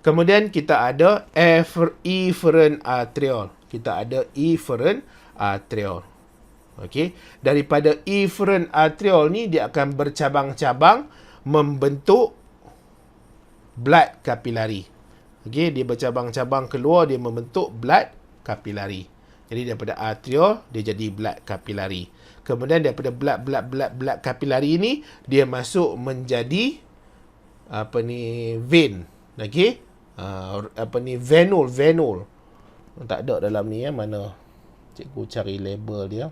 Kemudian kita ada efferent arteriole. Kita ada efferent arteriole. Okay. Daripada efferent arteriole ni dia akan bercabang-cabang membentuk blood capillary. Okey, dia bercabang-cabang keluar, dia membentuk blood capillary. Jadi daripada arteriole dia jadi blood capillary. Kemudian daripada blood capillary ni dia masuk menjadi vein. Okey. Venule. Tak ada dalam ni mana cikgu cari label dia.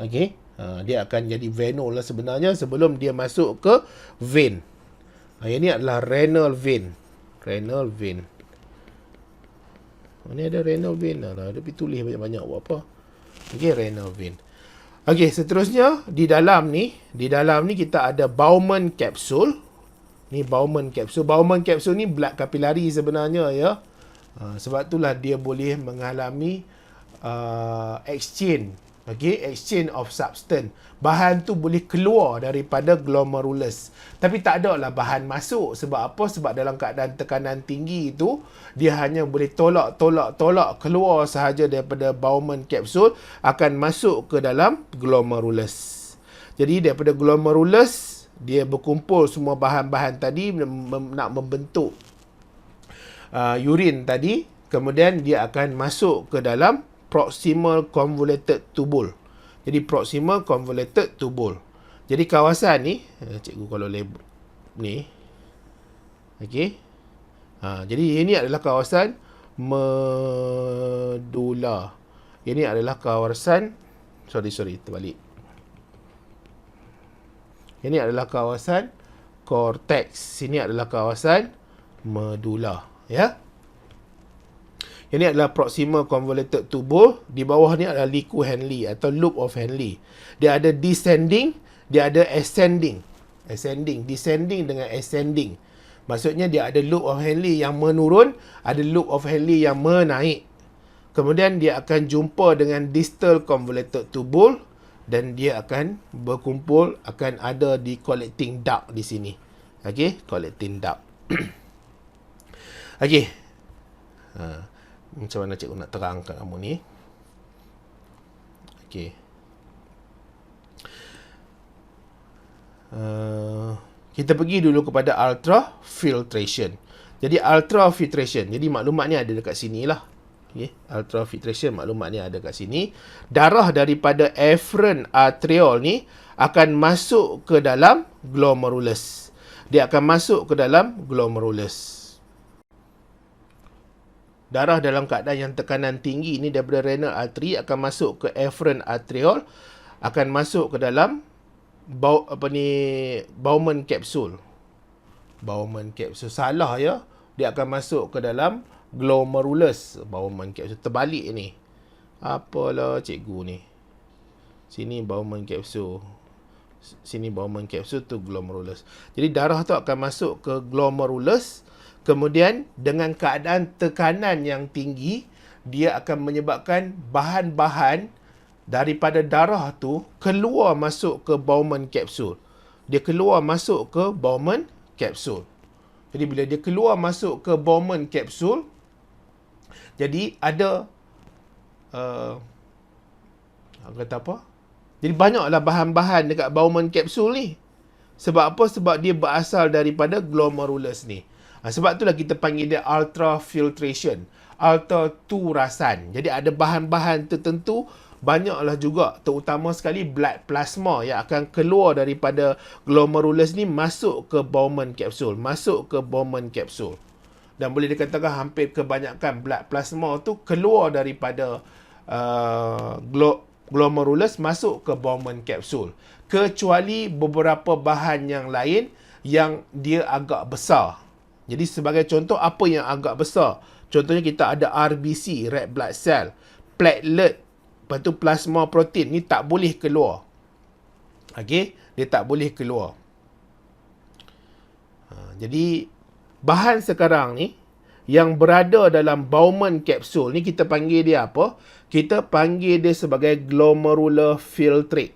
Okey. Dia akan jadi venule lah sebenarnya sebelum dia masuk ke vein. Yang ni adalah renal vein. Renal vein. Ni ada renal vein lah. Dia pergi tulis banyak-banyak buat apa. Okey, renal vein. Okey, seterusnya di dalam ni kita ada Bowman capsule. Ni Bowman capsule. Bowman capsule ni blood capillary sebenarnya ya. Sebab itulah dia boleh mengalami exchange. Okay, exchange of substance. Bahan tu boleh keluar daripada glomerulus. Tapi tak ada lah bahan masuk. Sebab apa? Sebab dalam keadaan tekanan tinggi itu, dia hanya boleh tolak keluar sahaja daripada Bowman capsule, akan masuk ke dalam glomerulus. Jadi daripada glomerulus, dia berkumpul semua bahan-bahan tadi nak membentuk urine tadi. Kemudian dia akan masuk ke dalam proximal convoluted tubule. Jadi proximal convoluted tubule. Jadi kawasan ni, cikgu kalau label ni. Okey. Jadi ini adalah kawasan medula. Ini adalah kawasan terbalik. Ini adalah kawasan cortex. Sini adalah kawasan medula, ya. Ini adalah proximal convoluted tubule. Di bawah ni adalah liku Henle atau loop of Henle. Dia ada descending, dia ada ascending. Descending dengan ascending. Maksudnya dia ada loop of Henle yang menurun, ada loop of Henle yang menaik. Kemudian dia akan jumpa dengan distal convoluted tubule dan dia akan berkumpul, akan ada di collecting duct di sini. Okey, collecting duct. Okey. Macam mana cikgu nak terangkan kamu ni? Okey. Kita pergi dulu kepada ultrafiltration. Jadi ultrafiltration, jadi maklumat ni ada dekat sini lah. Okay. Ultrafiltration, maklumat ni ada kat sini. Darah daripada afferent arteriole ni akan masuk ke dalam glomerulus. Dia akan masuk ke dalam glomerulus. Darah dalam keadaan yang tekanan tinggi ni daripada renal artery akan masuk ke afferent arteriole, akan masuk ke dalam Bowman capsule. Bowman capsule. Salah ya. Dia akan masuk ke dalam glomerulus. Bowman capsule. Terbalik ni. Apalah cikgu ni. Sini Bowman capsule. Sini Bowman capsule tu glomerulus. Jadi darah tu akan masuk ke glomerulus. Kemudian dengan keadaan tekanan yang tinggi, dia akan menyebabkan bahan-bahan daripada darah tu keluar masuk ke Bowman capsule. Dia keluar masuk ke Bowman capsule. Jadi bila dia keluar masuk ke Bowman capsule, jadi ada kata apa? Jadi banyaklah bahan-bahan dekat Bowman capsule ni. Sebab apa? Sebab dia berasal daripada glomerulus ni. Sebab itulah kita panggil dia ultrafiltration, ultraturasan. Jadi ada bahan-bahan tertentu, banyaklah juga, terutama sekali blood plasma yang akan keluar daripada glomerulus ni masuk ke Bowman capsule, masuk ke Bowman capsule. Dan boleh dikatakan hampir kebanyakan blood plasma tu keluar daripada glomerulus masuk ke Bowman capsule. Kecuali beberapa bahan yang lain yang dia agak besar. Jadi sebagai contoh, apa yang agak besar? Contohnya kita ada RBC, red blood cell, platelet, lepas tu plasma protein. Ni tak boleh keluar. Okey, dia tak boleh keluar. Jadi bahan sekarang ni yang berada dalam Bowman capsule ni kita panggil dia apa? Kita panggil dia sebagai glomerular filtrate.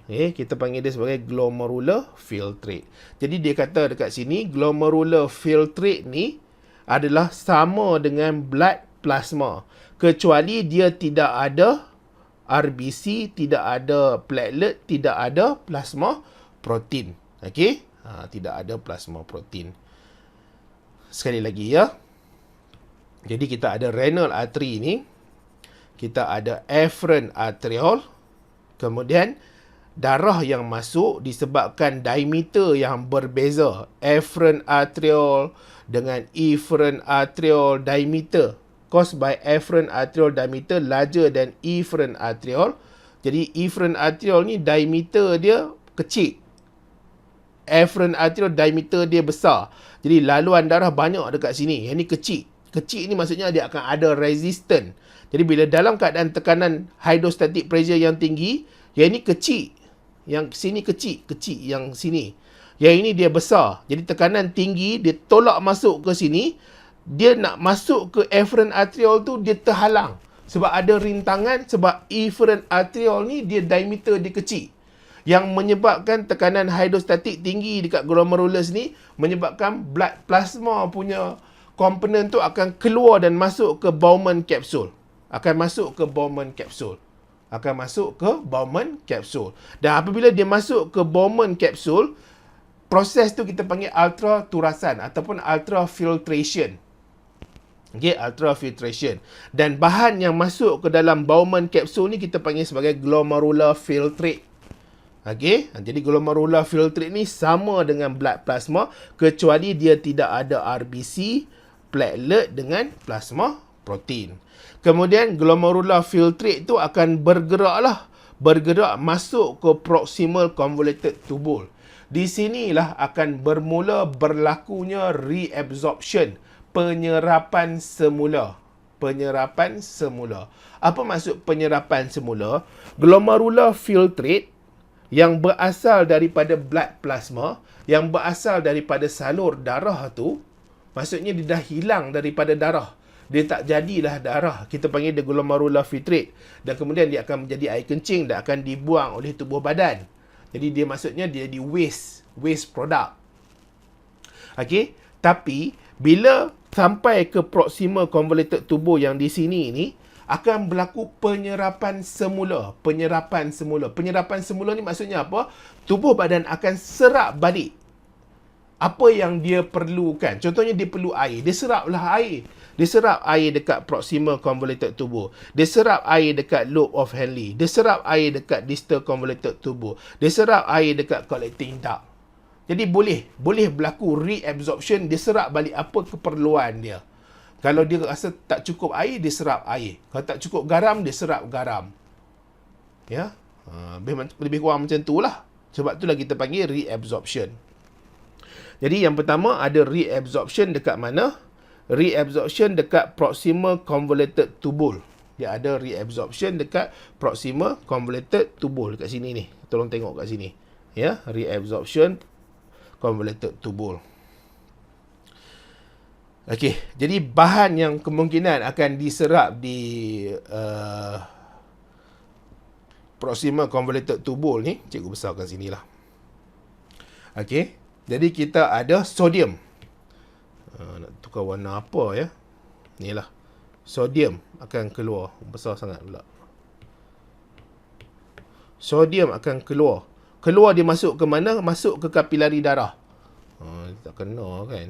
Kita panggil dia sebagai glomerular filtrate. Jadi dia kata dekat sini, glomerular filtrate ni adalah sama dengan blood plasma. Kecuali dia tidak ada RBC, tidak ada platelet, tidak ada plasma protein. Okey? Tidak ada plasma protein. Sekali lagi ya. Jadi kita ada renal artery ni. Kita ada afferent arteriole. Kemudian darah yang masuk disebabkan diameter yang berbeza. Afferent arteriole dengan efferent arteriole diameter. Caused by afferent arteriole diameter larger than efferent arteriole. Jadi efferent arteriole ni diameter dia kecil. Afferent arteriole diameter dia besar. Jadi laluan darah banyak dekat sini. Yang ni kecil. Kecil ni maksudnya dia akan ada resistance. Jadi bila dalam keadaan tekanan hydrostatic pressure yang tinggi, yang ni kecil. Yang sini kecil, yang sini. Yang ini dia besar. Jadi tekanan tinggi, dia tolak masuk ke sini. Dia nak masuk ke afferent arteriole tu, dia terhalang. Sebab ada rintangan, sebab efferent arteriole ni, dia diameter dia kecil. Yang menyebabkan tekanan hydrostatik tinggi dekat glomerulus ni, menyebabkan blood plasma punya komponen tu akan keluar dan masuk ke Bowman capsule. Akan masuk ke Bowman capsule. Akan masuk ke Bowman capsule. Dan apabila dia masuk ke Bowman capsule, proses tu kita panggil ultraturasan ataupun ultrafiltration. Okay, ultrafiltration. Dan bahan yang masuk ke dalam Bowman capsule ni kita panggil sebagai glomerular filtrate. Okay, jadi glomerular filtrate ni sama dengan blood plasma kecuali dia tidak ada RBC, platelet dengan plasma protein. Kemudian glomerular filtrate tu akan bergerak masuk ke proximal convoluted tubule. Di sinilah akan bermula berlakunya reabsorption, penyerapan semula. Penyerapan semula. Apa maksud penyerapan semula? Glomerular filtrate yang berasal daripada blood plasma, yang berasal daripada salur darah tu, maksudnya dia dah hilang daripada darah. Dia tak jadilah darah. Kita panggil dia glomerular filtrate. Dan kemudian dia akan menjadi air kencing dan akan dibuang oleh tubuh badan. Jadi dia maksudnya dia di waste product. Okey, tapi bila sampai ke proximal convoluted tubule yang di sini ni, akan berlaku penyerapan semula. Penyerapan semula ni maksudnya apa? Tubuh badan akan serap balik apa yang dia perlukan. Contohnya dia perlu air. Dia seraplah air. Dia serap air dekat proximal convoluted tubuh. Dia serap air dekat lobe of Henle. Dia serap air dekat distal convoluted tubuh. Dia serap air dekat collecting duct. Jadi boleh berlaku reabsorption. Dia serap balik apa keperluan dia. Kalau dia rasa tak cukup air, dia serap air. Kalau tak cukup garam, dia serap garam. Ya, lebih kurang macam tu lah. Sebab itulah kita panggil reabsorption. Jadi yang pertama ada reabsorption dekat mana? Reabsorption dekat proximal convoluted tubule. Dia ada reabsorption dekat proximal convoluted tubule dekat sini ni. Tolong tengok kat sini. Ya, reabsorption convoluted tubule. Okey, jadi bahan yang kemungkinan akan diserap di proximal convoluted tubule ni, cikgu besarkan sinilah. Okey, jadi kita ada sodium. Nak tukar warna apa ya? Inilah. Sodium akan keluar. Besar sangat pula. Sodium akan keluar. Keluar dia masuk ke mana? Masuk ke kapilari darah. Tak kena kan?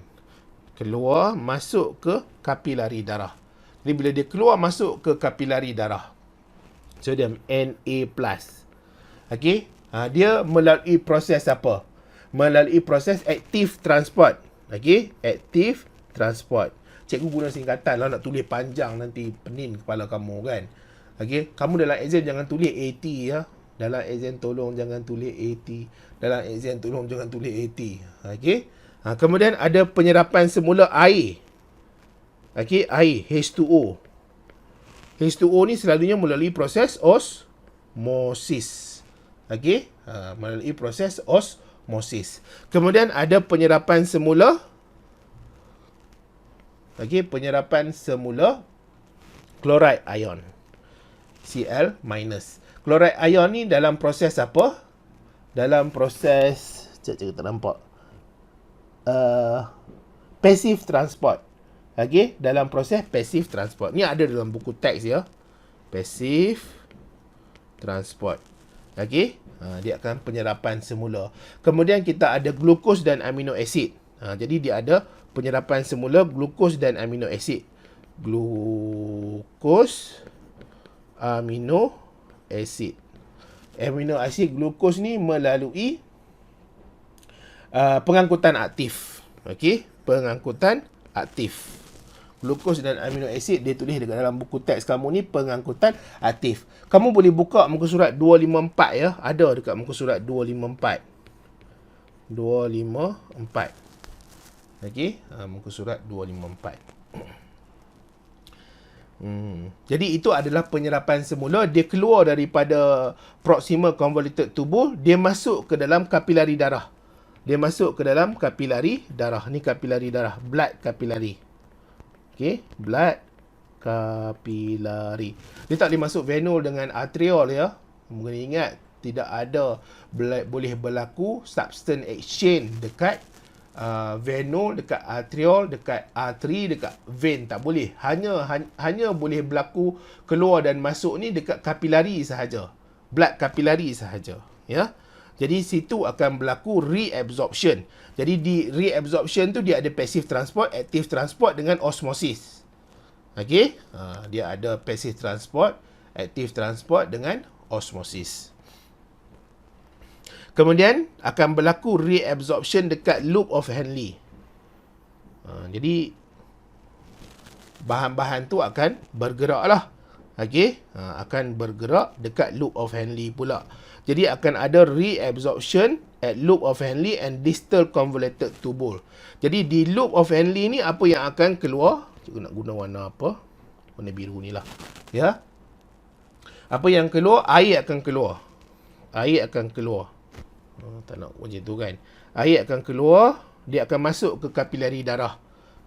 Keluar masuk ke kapilari darah. Jadi bila dia keluar masuk ke kapilari darah, sodium Na+. Okey, dia melalui proses apa? Melalui proses active transport. Okey, active transport. Cikgu guna singkatan lah, nak tulis panjang nanti penin kepala kamu kan. Okey, kamu dalam exam jangan tulis AT ya. Dalam exam tolong jangan tulis AT. Dalam exam tolong jangan tulis AT. Okey. Kemudian ada penyerapan semula air. Okey, air H2O. H2O ni selalunya melalui proses osmosis. Okey, melalui proses osmosis. Kemudian ada penyerapan semula. Okey, penyerapan semula chloride ion. Cl-. Chloride ion ni dalam proses apa? Dalam proses, cikgu tak nampak. Passive transport. Okey, dalam proses passive transport. Ni ada dalam buku teks ya. Passive transport. Okey, dia akan penyerapan semula. Kemudian kita ada glukos dan amino acid. Jadi dia ada penyerapan semula glukos dan amino acid. Glukos, amino acid. Amino acid glukos ni melalui pengangkutan aktif. Okey, pengangkutan aktif. Glukos dan amino acid dia tulis dekat dalam buku teks kamu ni pengangkutan aktif. Kamu boleh buka muka surat 254 ya. Ada dekat muka surat 254. 254. Okey, muka surat 254. Jadi itu adalah penyerapan semula. Dia keluar daripada proximal convoluted tubule, dia masuk ke dalam kapilari darah. Dia masuk ke dalam kapilari darah. Ni kapilari darah. Blood kapilari. Okey. Blood kapilari. Dia tak boleh masuk venule dengan arteriol ya. Kena ingat. Tidak ada boleh berlaku substance exchange dekat venule, dekat arteriol, dekat arteri, dekat vein. Tak boleh. Hanya boleh berlaku keluar dan masuk ni dekat kapilari sahaja. Blood kapilari sahaja. Ya. Jadi situ akan berlaku reabsorption. Jadi di reabsorption tu dia ada passive transport, active transport dengan osmosis. Okey? Dia ada passive transport, active transport dengan osmosis. Kemudian akan berlaku reabsorption dekat loop of Henle. Jadi bahan-bahan tu akan bergeraklah. Okey? Akan bergerak dekat loop of Henle pula. Jadi akan ada reabsorption at loop of Henle and distal convoluted tubule. Jadi di loop of Henle ni apa yang akan keluar? Cikgu nak guna warna apa? Warna biru ni lah. Ya. Apa yang keluar? Air akan keluar. Air akan keluar. Tak nak macam tu kan. Air akan keluar. Dia akan masuk ke kapilari darah.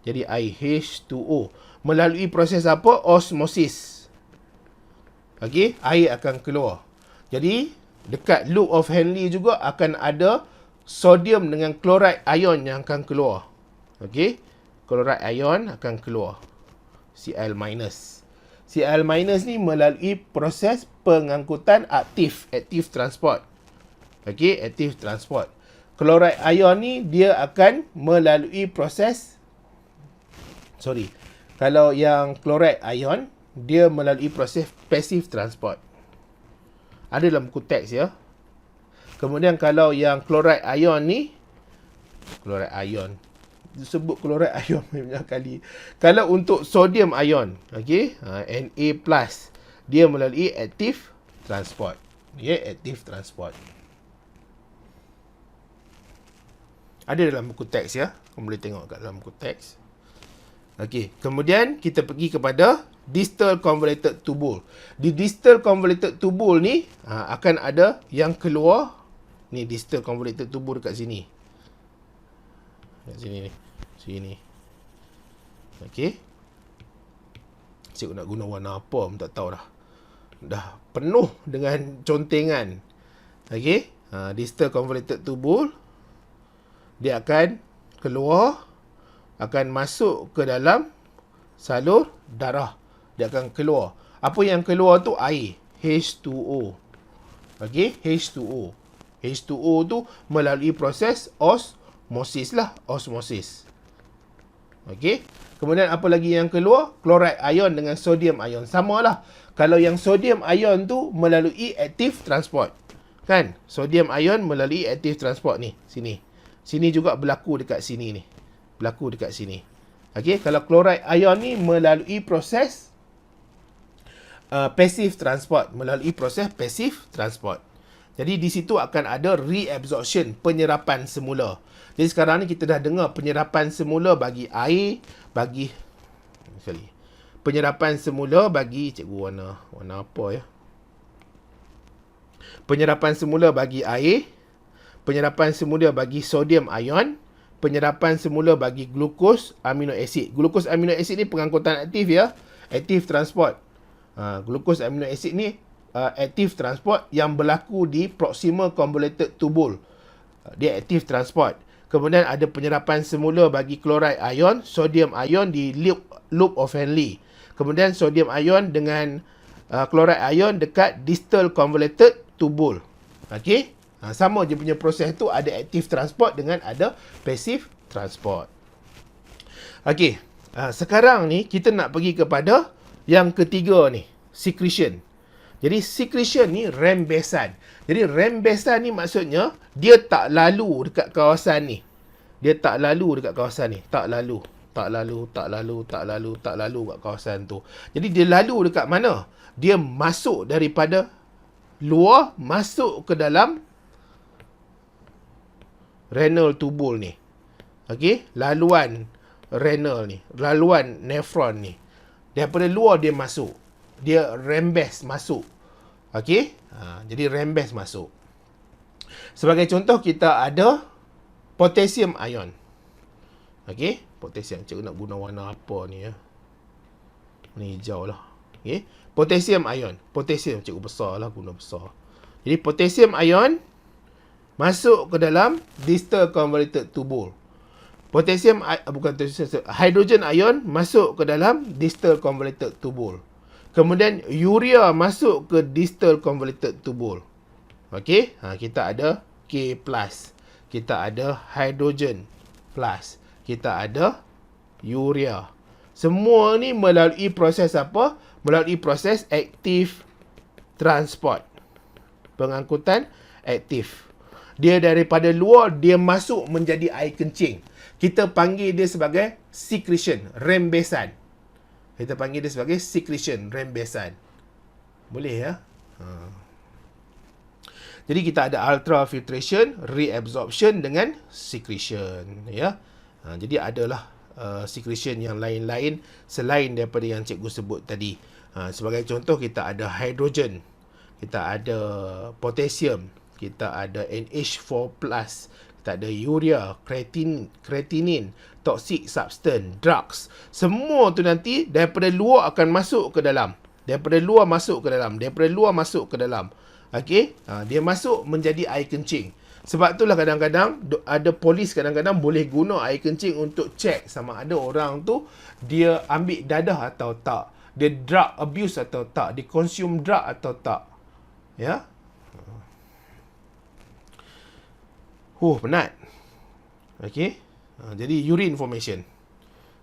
Jadi air H2O. Melalui proses apa? Osmosis. Okey. Air akan keluar. Jadi dekat loop of Henle juga akan ada sodium dengan chloride ion yang akan keluar. Okey. Chloride ion akan keluar. Cl-. Cl- ni melalui proses pengangkutan aktif, active transport. Okey, active transport. Klorid ion ni dia akan melalui proses kalau yang klorid ion dia melalui proses passive transport. Ada dalam buku teks ya. Kemudian kalau yang klorid ion ni, klorid ion disebut klorid ion banyak kali. Kalau untuk sodium ion, okey, Na+, dia melalui active transport. Active transport. Ada dalam buku teks ya. Kamu boleh tengok kat dalam buku teks. Okey, kemudian kita pergi kepada distal convoluted tubule. Di distal convoluted tubule ni akan ada yang keluar. Ni distal convoluted tubule dekat sini. Dekat sini ni. Sini. Okey. Cikgu nak guna warna apa pun tak tahu dah. Dah penuh dengan contengan. Okey. Distal convoluted tubule. Dia akan keluar, akan masuk ke dalam salur darah. Dia akan keluar. Apa yang keluar tu air. H2O. Okey, H2O. H2O tu melalui proses osmosis lah. Osmosis. Okey. Kemudian apa lagi yang keluar? Klorid ion dengan sodium ion. Sama lah. Kalau yang sodium ion tu melalui active transport. Kan? Sodium ion melalui active transport ni. Sini. Sini juga berlaku dekat sini ni. Berlaku dekat sini. Okey, kalau klorid ion ni melalui proses passive transport, melalui proses passive transport. Jadi di situ akan ada reabsorption, penyerapan semula. Jadi sekarang ni kita dah dengar penyerapan semula bagi air, penyerapan semula bagi cikgu warna apa ya? Penyerapan semula bagi air, penyerapan semula bagi sodium ion, penyerapan semula bagi glukos amino acid. Glukos amino acid ni pengangkutan aktif ya. Active transport. Glukos amino acid ni active transport yang berlaku di proximal convoluted tubule. Dia active transport. Kemudian ada penyerapan semula bagi klorid ion, sodium ion di loop of Henle. Kemudian sodium ion dengan klorid ion dekat distal convoluted tubule. Okey? Sama je punya proses tu, ada active transport dengan ada passive transport. Okey, sekarang ni kita nak pergi kepada yang ketiga ni, secretion. Jadi secretion ni rembesan. Jadi rembesan ni maksudnya dia tak lalu dekat kawasan ni. Dia tak lalu dekat kawasan ni. Tak lalu kat kawasan tu. Jadi dia lalu dekat mana? Dia masuk daripada luar, masuk ke dalam renal tubule ni. Okey, laluan renal ni, laluan nefron ni. Daripada luar dia masuk. Dia rembes masuk. Okey? Jadi rembes masuk. Sebagai contoh kita ada potassium ion. Okey, potassium. Cikgu nak guna warna apa ni ya? Ni hijau lah. Okey, potassium ion. Potassium cikgu besar lah, guna besar. Jadi potassium ion masuk ke dalam distal convoluted tubule. Hydrogen ion masuk ke dalam distal convoluted tubule. Kemudian urea masuk ke distal convoluted tubule. Okey, kita ada K+. Kita ada hydrogen plus. Kita ada urea. Semua ni melalui proses apa? Melalui proses active transport. Pengangkutan aktif. Dia daripada luar, dia masuk menjadi air kencing. Kita panggil dia sebagai secretion, rembesan. Kita panggil dia sebagai secretion, rembesan. Boleh ya? Jadi kita ada ultrafiltration, reabsorption dengan secretion. Ya? Jadi adalah secretion yang lain-lain selain daripada yang cikgu sebut tadi. Sebagai contoh, kita ada hydrogen, kita ada potassium, kita ada NH4+, kita ada urea, creatinine, toxic substance, drugs. Semua tu nanti daripada luar akan masuk ke dalam. Daripada luar masuk ke dalam. Daripada luar masuk ke dalam. Okey? Dia masuk menjadi air kencing. Sebab itulah kadang-kadang ada polis kadang-kadang boleh guna air kencing untuk cek sama ada orang tu dia ambil dadah atau tak. dia drug abuse atau tak, dia consume drug atau tak. Ya. Penat. Okey. Jadi urine formation.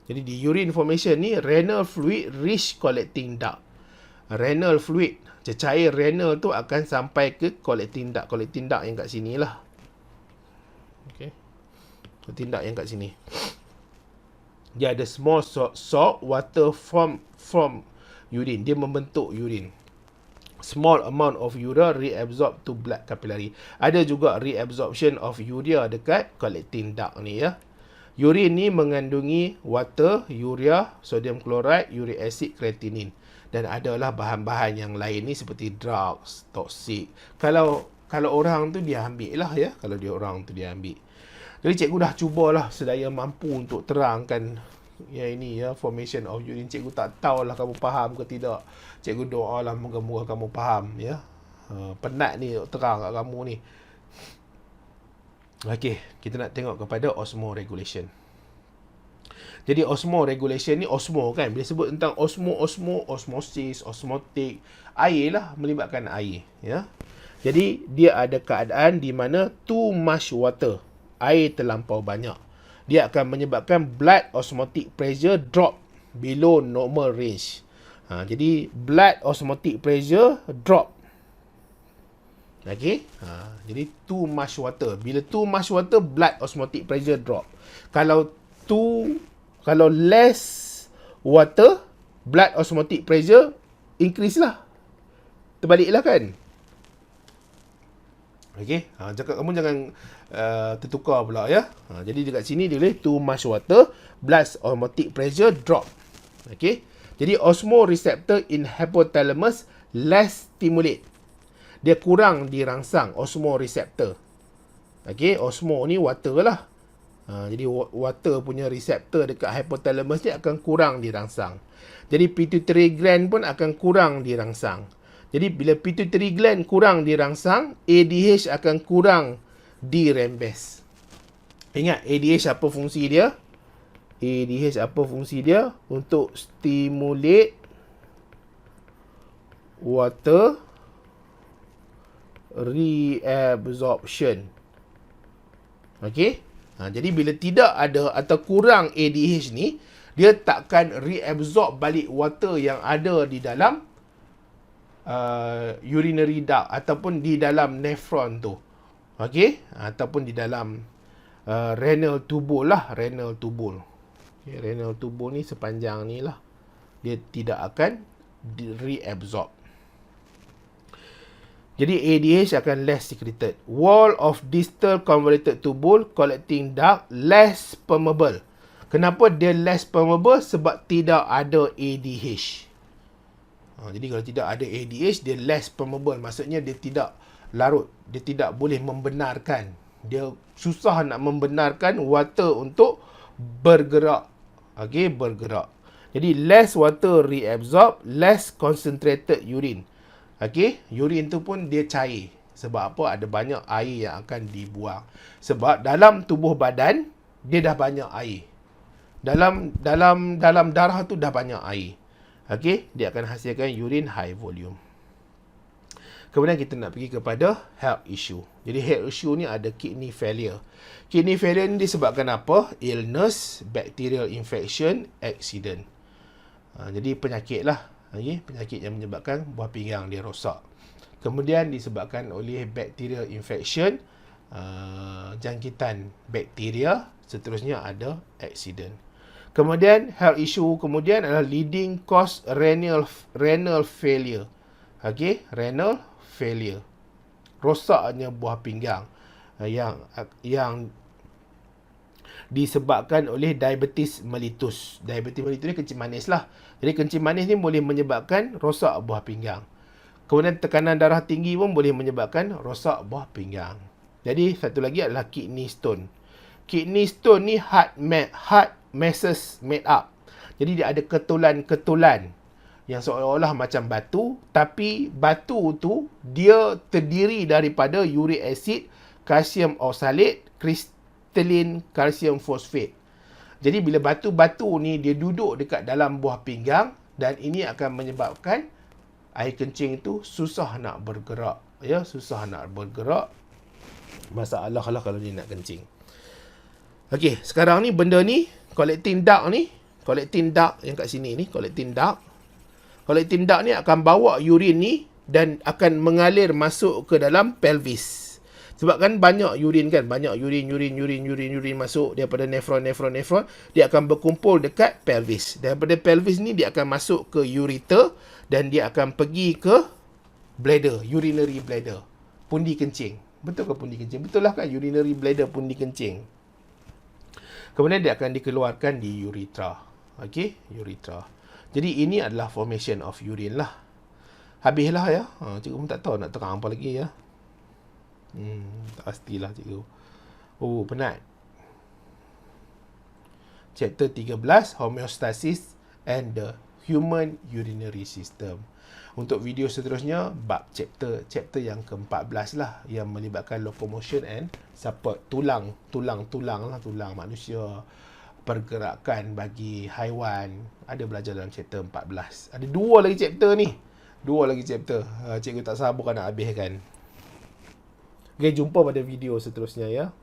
Jadi di urine formation ni, renal fluid reach collecting duct. Renal fluid, cecair renal tu akan sampai ke collecting duct. Collecting duct yang kat sini lah. Okey. Collecting duct yang kat sini. Dia ada small salt water from urine. Dia membentuk urine. Small amount of urea reabsorb to blood capillary. Ada juga reabsorption of urea dekat collecting duct ni ya. Urine ni mengandungi water, urea, sodium chloride, uric acid, creatinine. Dan adalah bahan-bahan yang lain ni seperti drugs, toxic. Kalau orang tu dia ambil lah ya. Kalau dia orang tu dia ambil. Jadi cikgu dah cubalah sedaya mampu untuk terangkan yang ini ya, formation of urine. Cikgu tak tahulah kamu faham ke tidak. Cikgu doalah moga-moga kamu faham ya. Penat ni terang kat kamu ni. Okey, kita nak tengok kepada osmoregulation. Jadi osmoregulation ni, osmo kan, bila sebut tentang osmosis, osmotic, air lah, melibatkan air ya. Jadi dia ada keadaan di mana too much water, air terlampau banyak. Dia akan menyebabkan blood osmotic pressure drop below normal range. Jadi blood osmotic pressure drop. Okey. Jadi too much water. Bila too much water, blood osmotic pressure drop. Kalau less water, blood osmotic pressure increase lah. Terbaliklah kan. Okey. Kamu jangan tertukar pula ya. Jadi dekat sini dia boleh too much water, blood osmotic pressure drop. Okey. Jadi osmoreceptor in hypothalamus less stimulate. Dia kurang dirangsang osmoreceptor. Okey, osmo ni water lah. Jadi water punya receptor dekat hypothalamus ni akan kurang dirangsang. Jadi pituitary gland pun akan kurang dirangsang. Jadi bila pituitary gland kurang dirangsang, ADH akan kurang dirembes. Ingat ADH apa fungsi dia? ADH apa fungsi dia? Untuk stimulate water reabsorption. Okey. Jadi bila tidak ada atau kurang ADH ni, dia takkan reabsorb balik water yang ada di dalam urinary duct ataupun di dalam nephron tu. Okey, ataupun di dalam renal tubule lah, renal tubule. Okay, renal tubule ni sepanjang ni lah. Dia tidak akan reabsorb. Jadi ADH akan less secreted. Wall of distal convoluted tubule collecting duct less permeable. Kenapa dia less permeable? Sebab tidak ada ADH. Jadi kalau tidak ada ADH, dia less permeable. Maksudnya dia tidak larut. Dia tidak boleh membenarkan. Dia susah nak membenarkan water untuk bergerak. Okey, bergerak. Jadi less water reabsorb, less concentrated urine. Okey, urine tu pun dia cair. Sebab apa? Ada banyak air yang akan dibuang. Sebab dalam tubuh badan dia dah banyak air. Dalam darah tu dah banyak air. Okey, dia akan hasilkan urine high volume. Kemudian kita nak pergi kepada health issue. Jadi health issue ni ada kidney failure. Kidney failure ni disebabkan apa? Illness, bacterial infection, accident. Jadi penyakit lah. Penyakit yang menyebabkan buah pinggang dia rosak. Kemudian disebabkan oleh bacterial infection, jangkitan bakteria. Seterusnya ada accident. Kemudian health issue kemudian adalah leading cause renal failure. Okey, renal failure. Rosaknya buah pinggang yang disebabkan oleh diabetes mellitus. Diabetes mellitus ni kencing manis lah. Jadi kencing manis ni boleh menyebabkan rosak buah pinggang. Kemudian tekanan darah tinggi pun boleh menyebabkan rosak buah pinggang. Jadi satu lagi adalah kidney stone. Kidney stone ni heart masses made up. Jadi dia ada ketulan-ketulan yang seolah-olah macam batu, tapi batu tu dia terdiri daripada uric acid, calcium oxalate, crystalline calcium phosphate. Jadi bila batu-batu ni dia duduk dekat dalam buah pinggang, Dan ini akan menyebabkan air kencing tu susah nak bergerak. Ya, susah nak bergerak. Masalah lah kalau dia nak kencing. Okey, sekarang ni benda ni, collecting duct yang kat sini ni, collecting duct ni akan bawa urin ni dan akan mengalir masuk ke dalam pelvis. Sebab kan banyak urin masuk daripada nefron, dia akan berkumpul dekat pelvis. Daripada pelvis ni dia akan masuk ke ureter dan dia akan pergi ke bladder, urinary bladder, pundi kencing. Betul ke pundi kencing? Betul lah kan, urinary bladder, pundi kencing. Kemudian dia akan dikeluarkan di urethra. Okey, urethra. Jadi ini adalah formation of urine lah. Habislah ya. Cikgu pun tak tahu nak terang apa lagi ya. Tak pastilah cikgu. Oh, penat. Chapter 13, Homeostasis and the Human Urinary System. Untuk video seterusnya, bab chapter yang ke-14 lah, yang melibatkan locomotion and support. Tulang manusia, pergerakan bagi haiwan. Ada belajar dalam chapter 14. Ada 2 lagi chapter. Cikgu tak sabar nak habiskan. Okay, jumpa pada video seterusnya ya.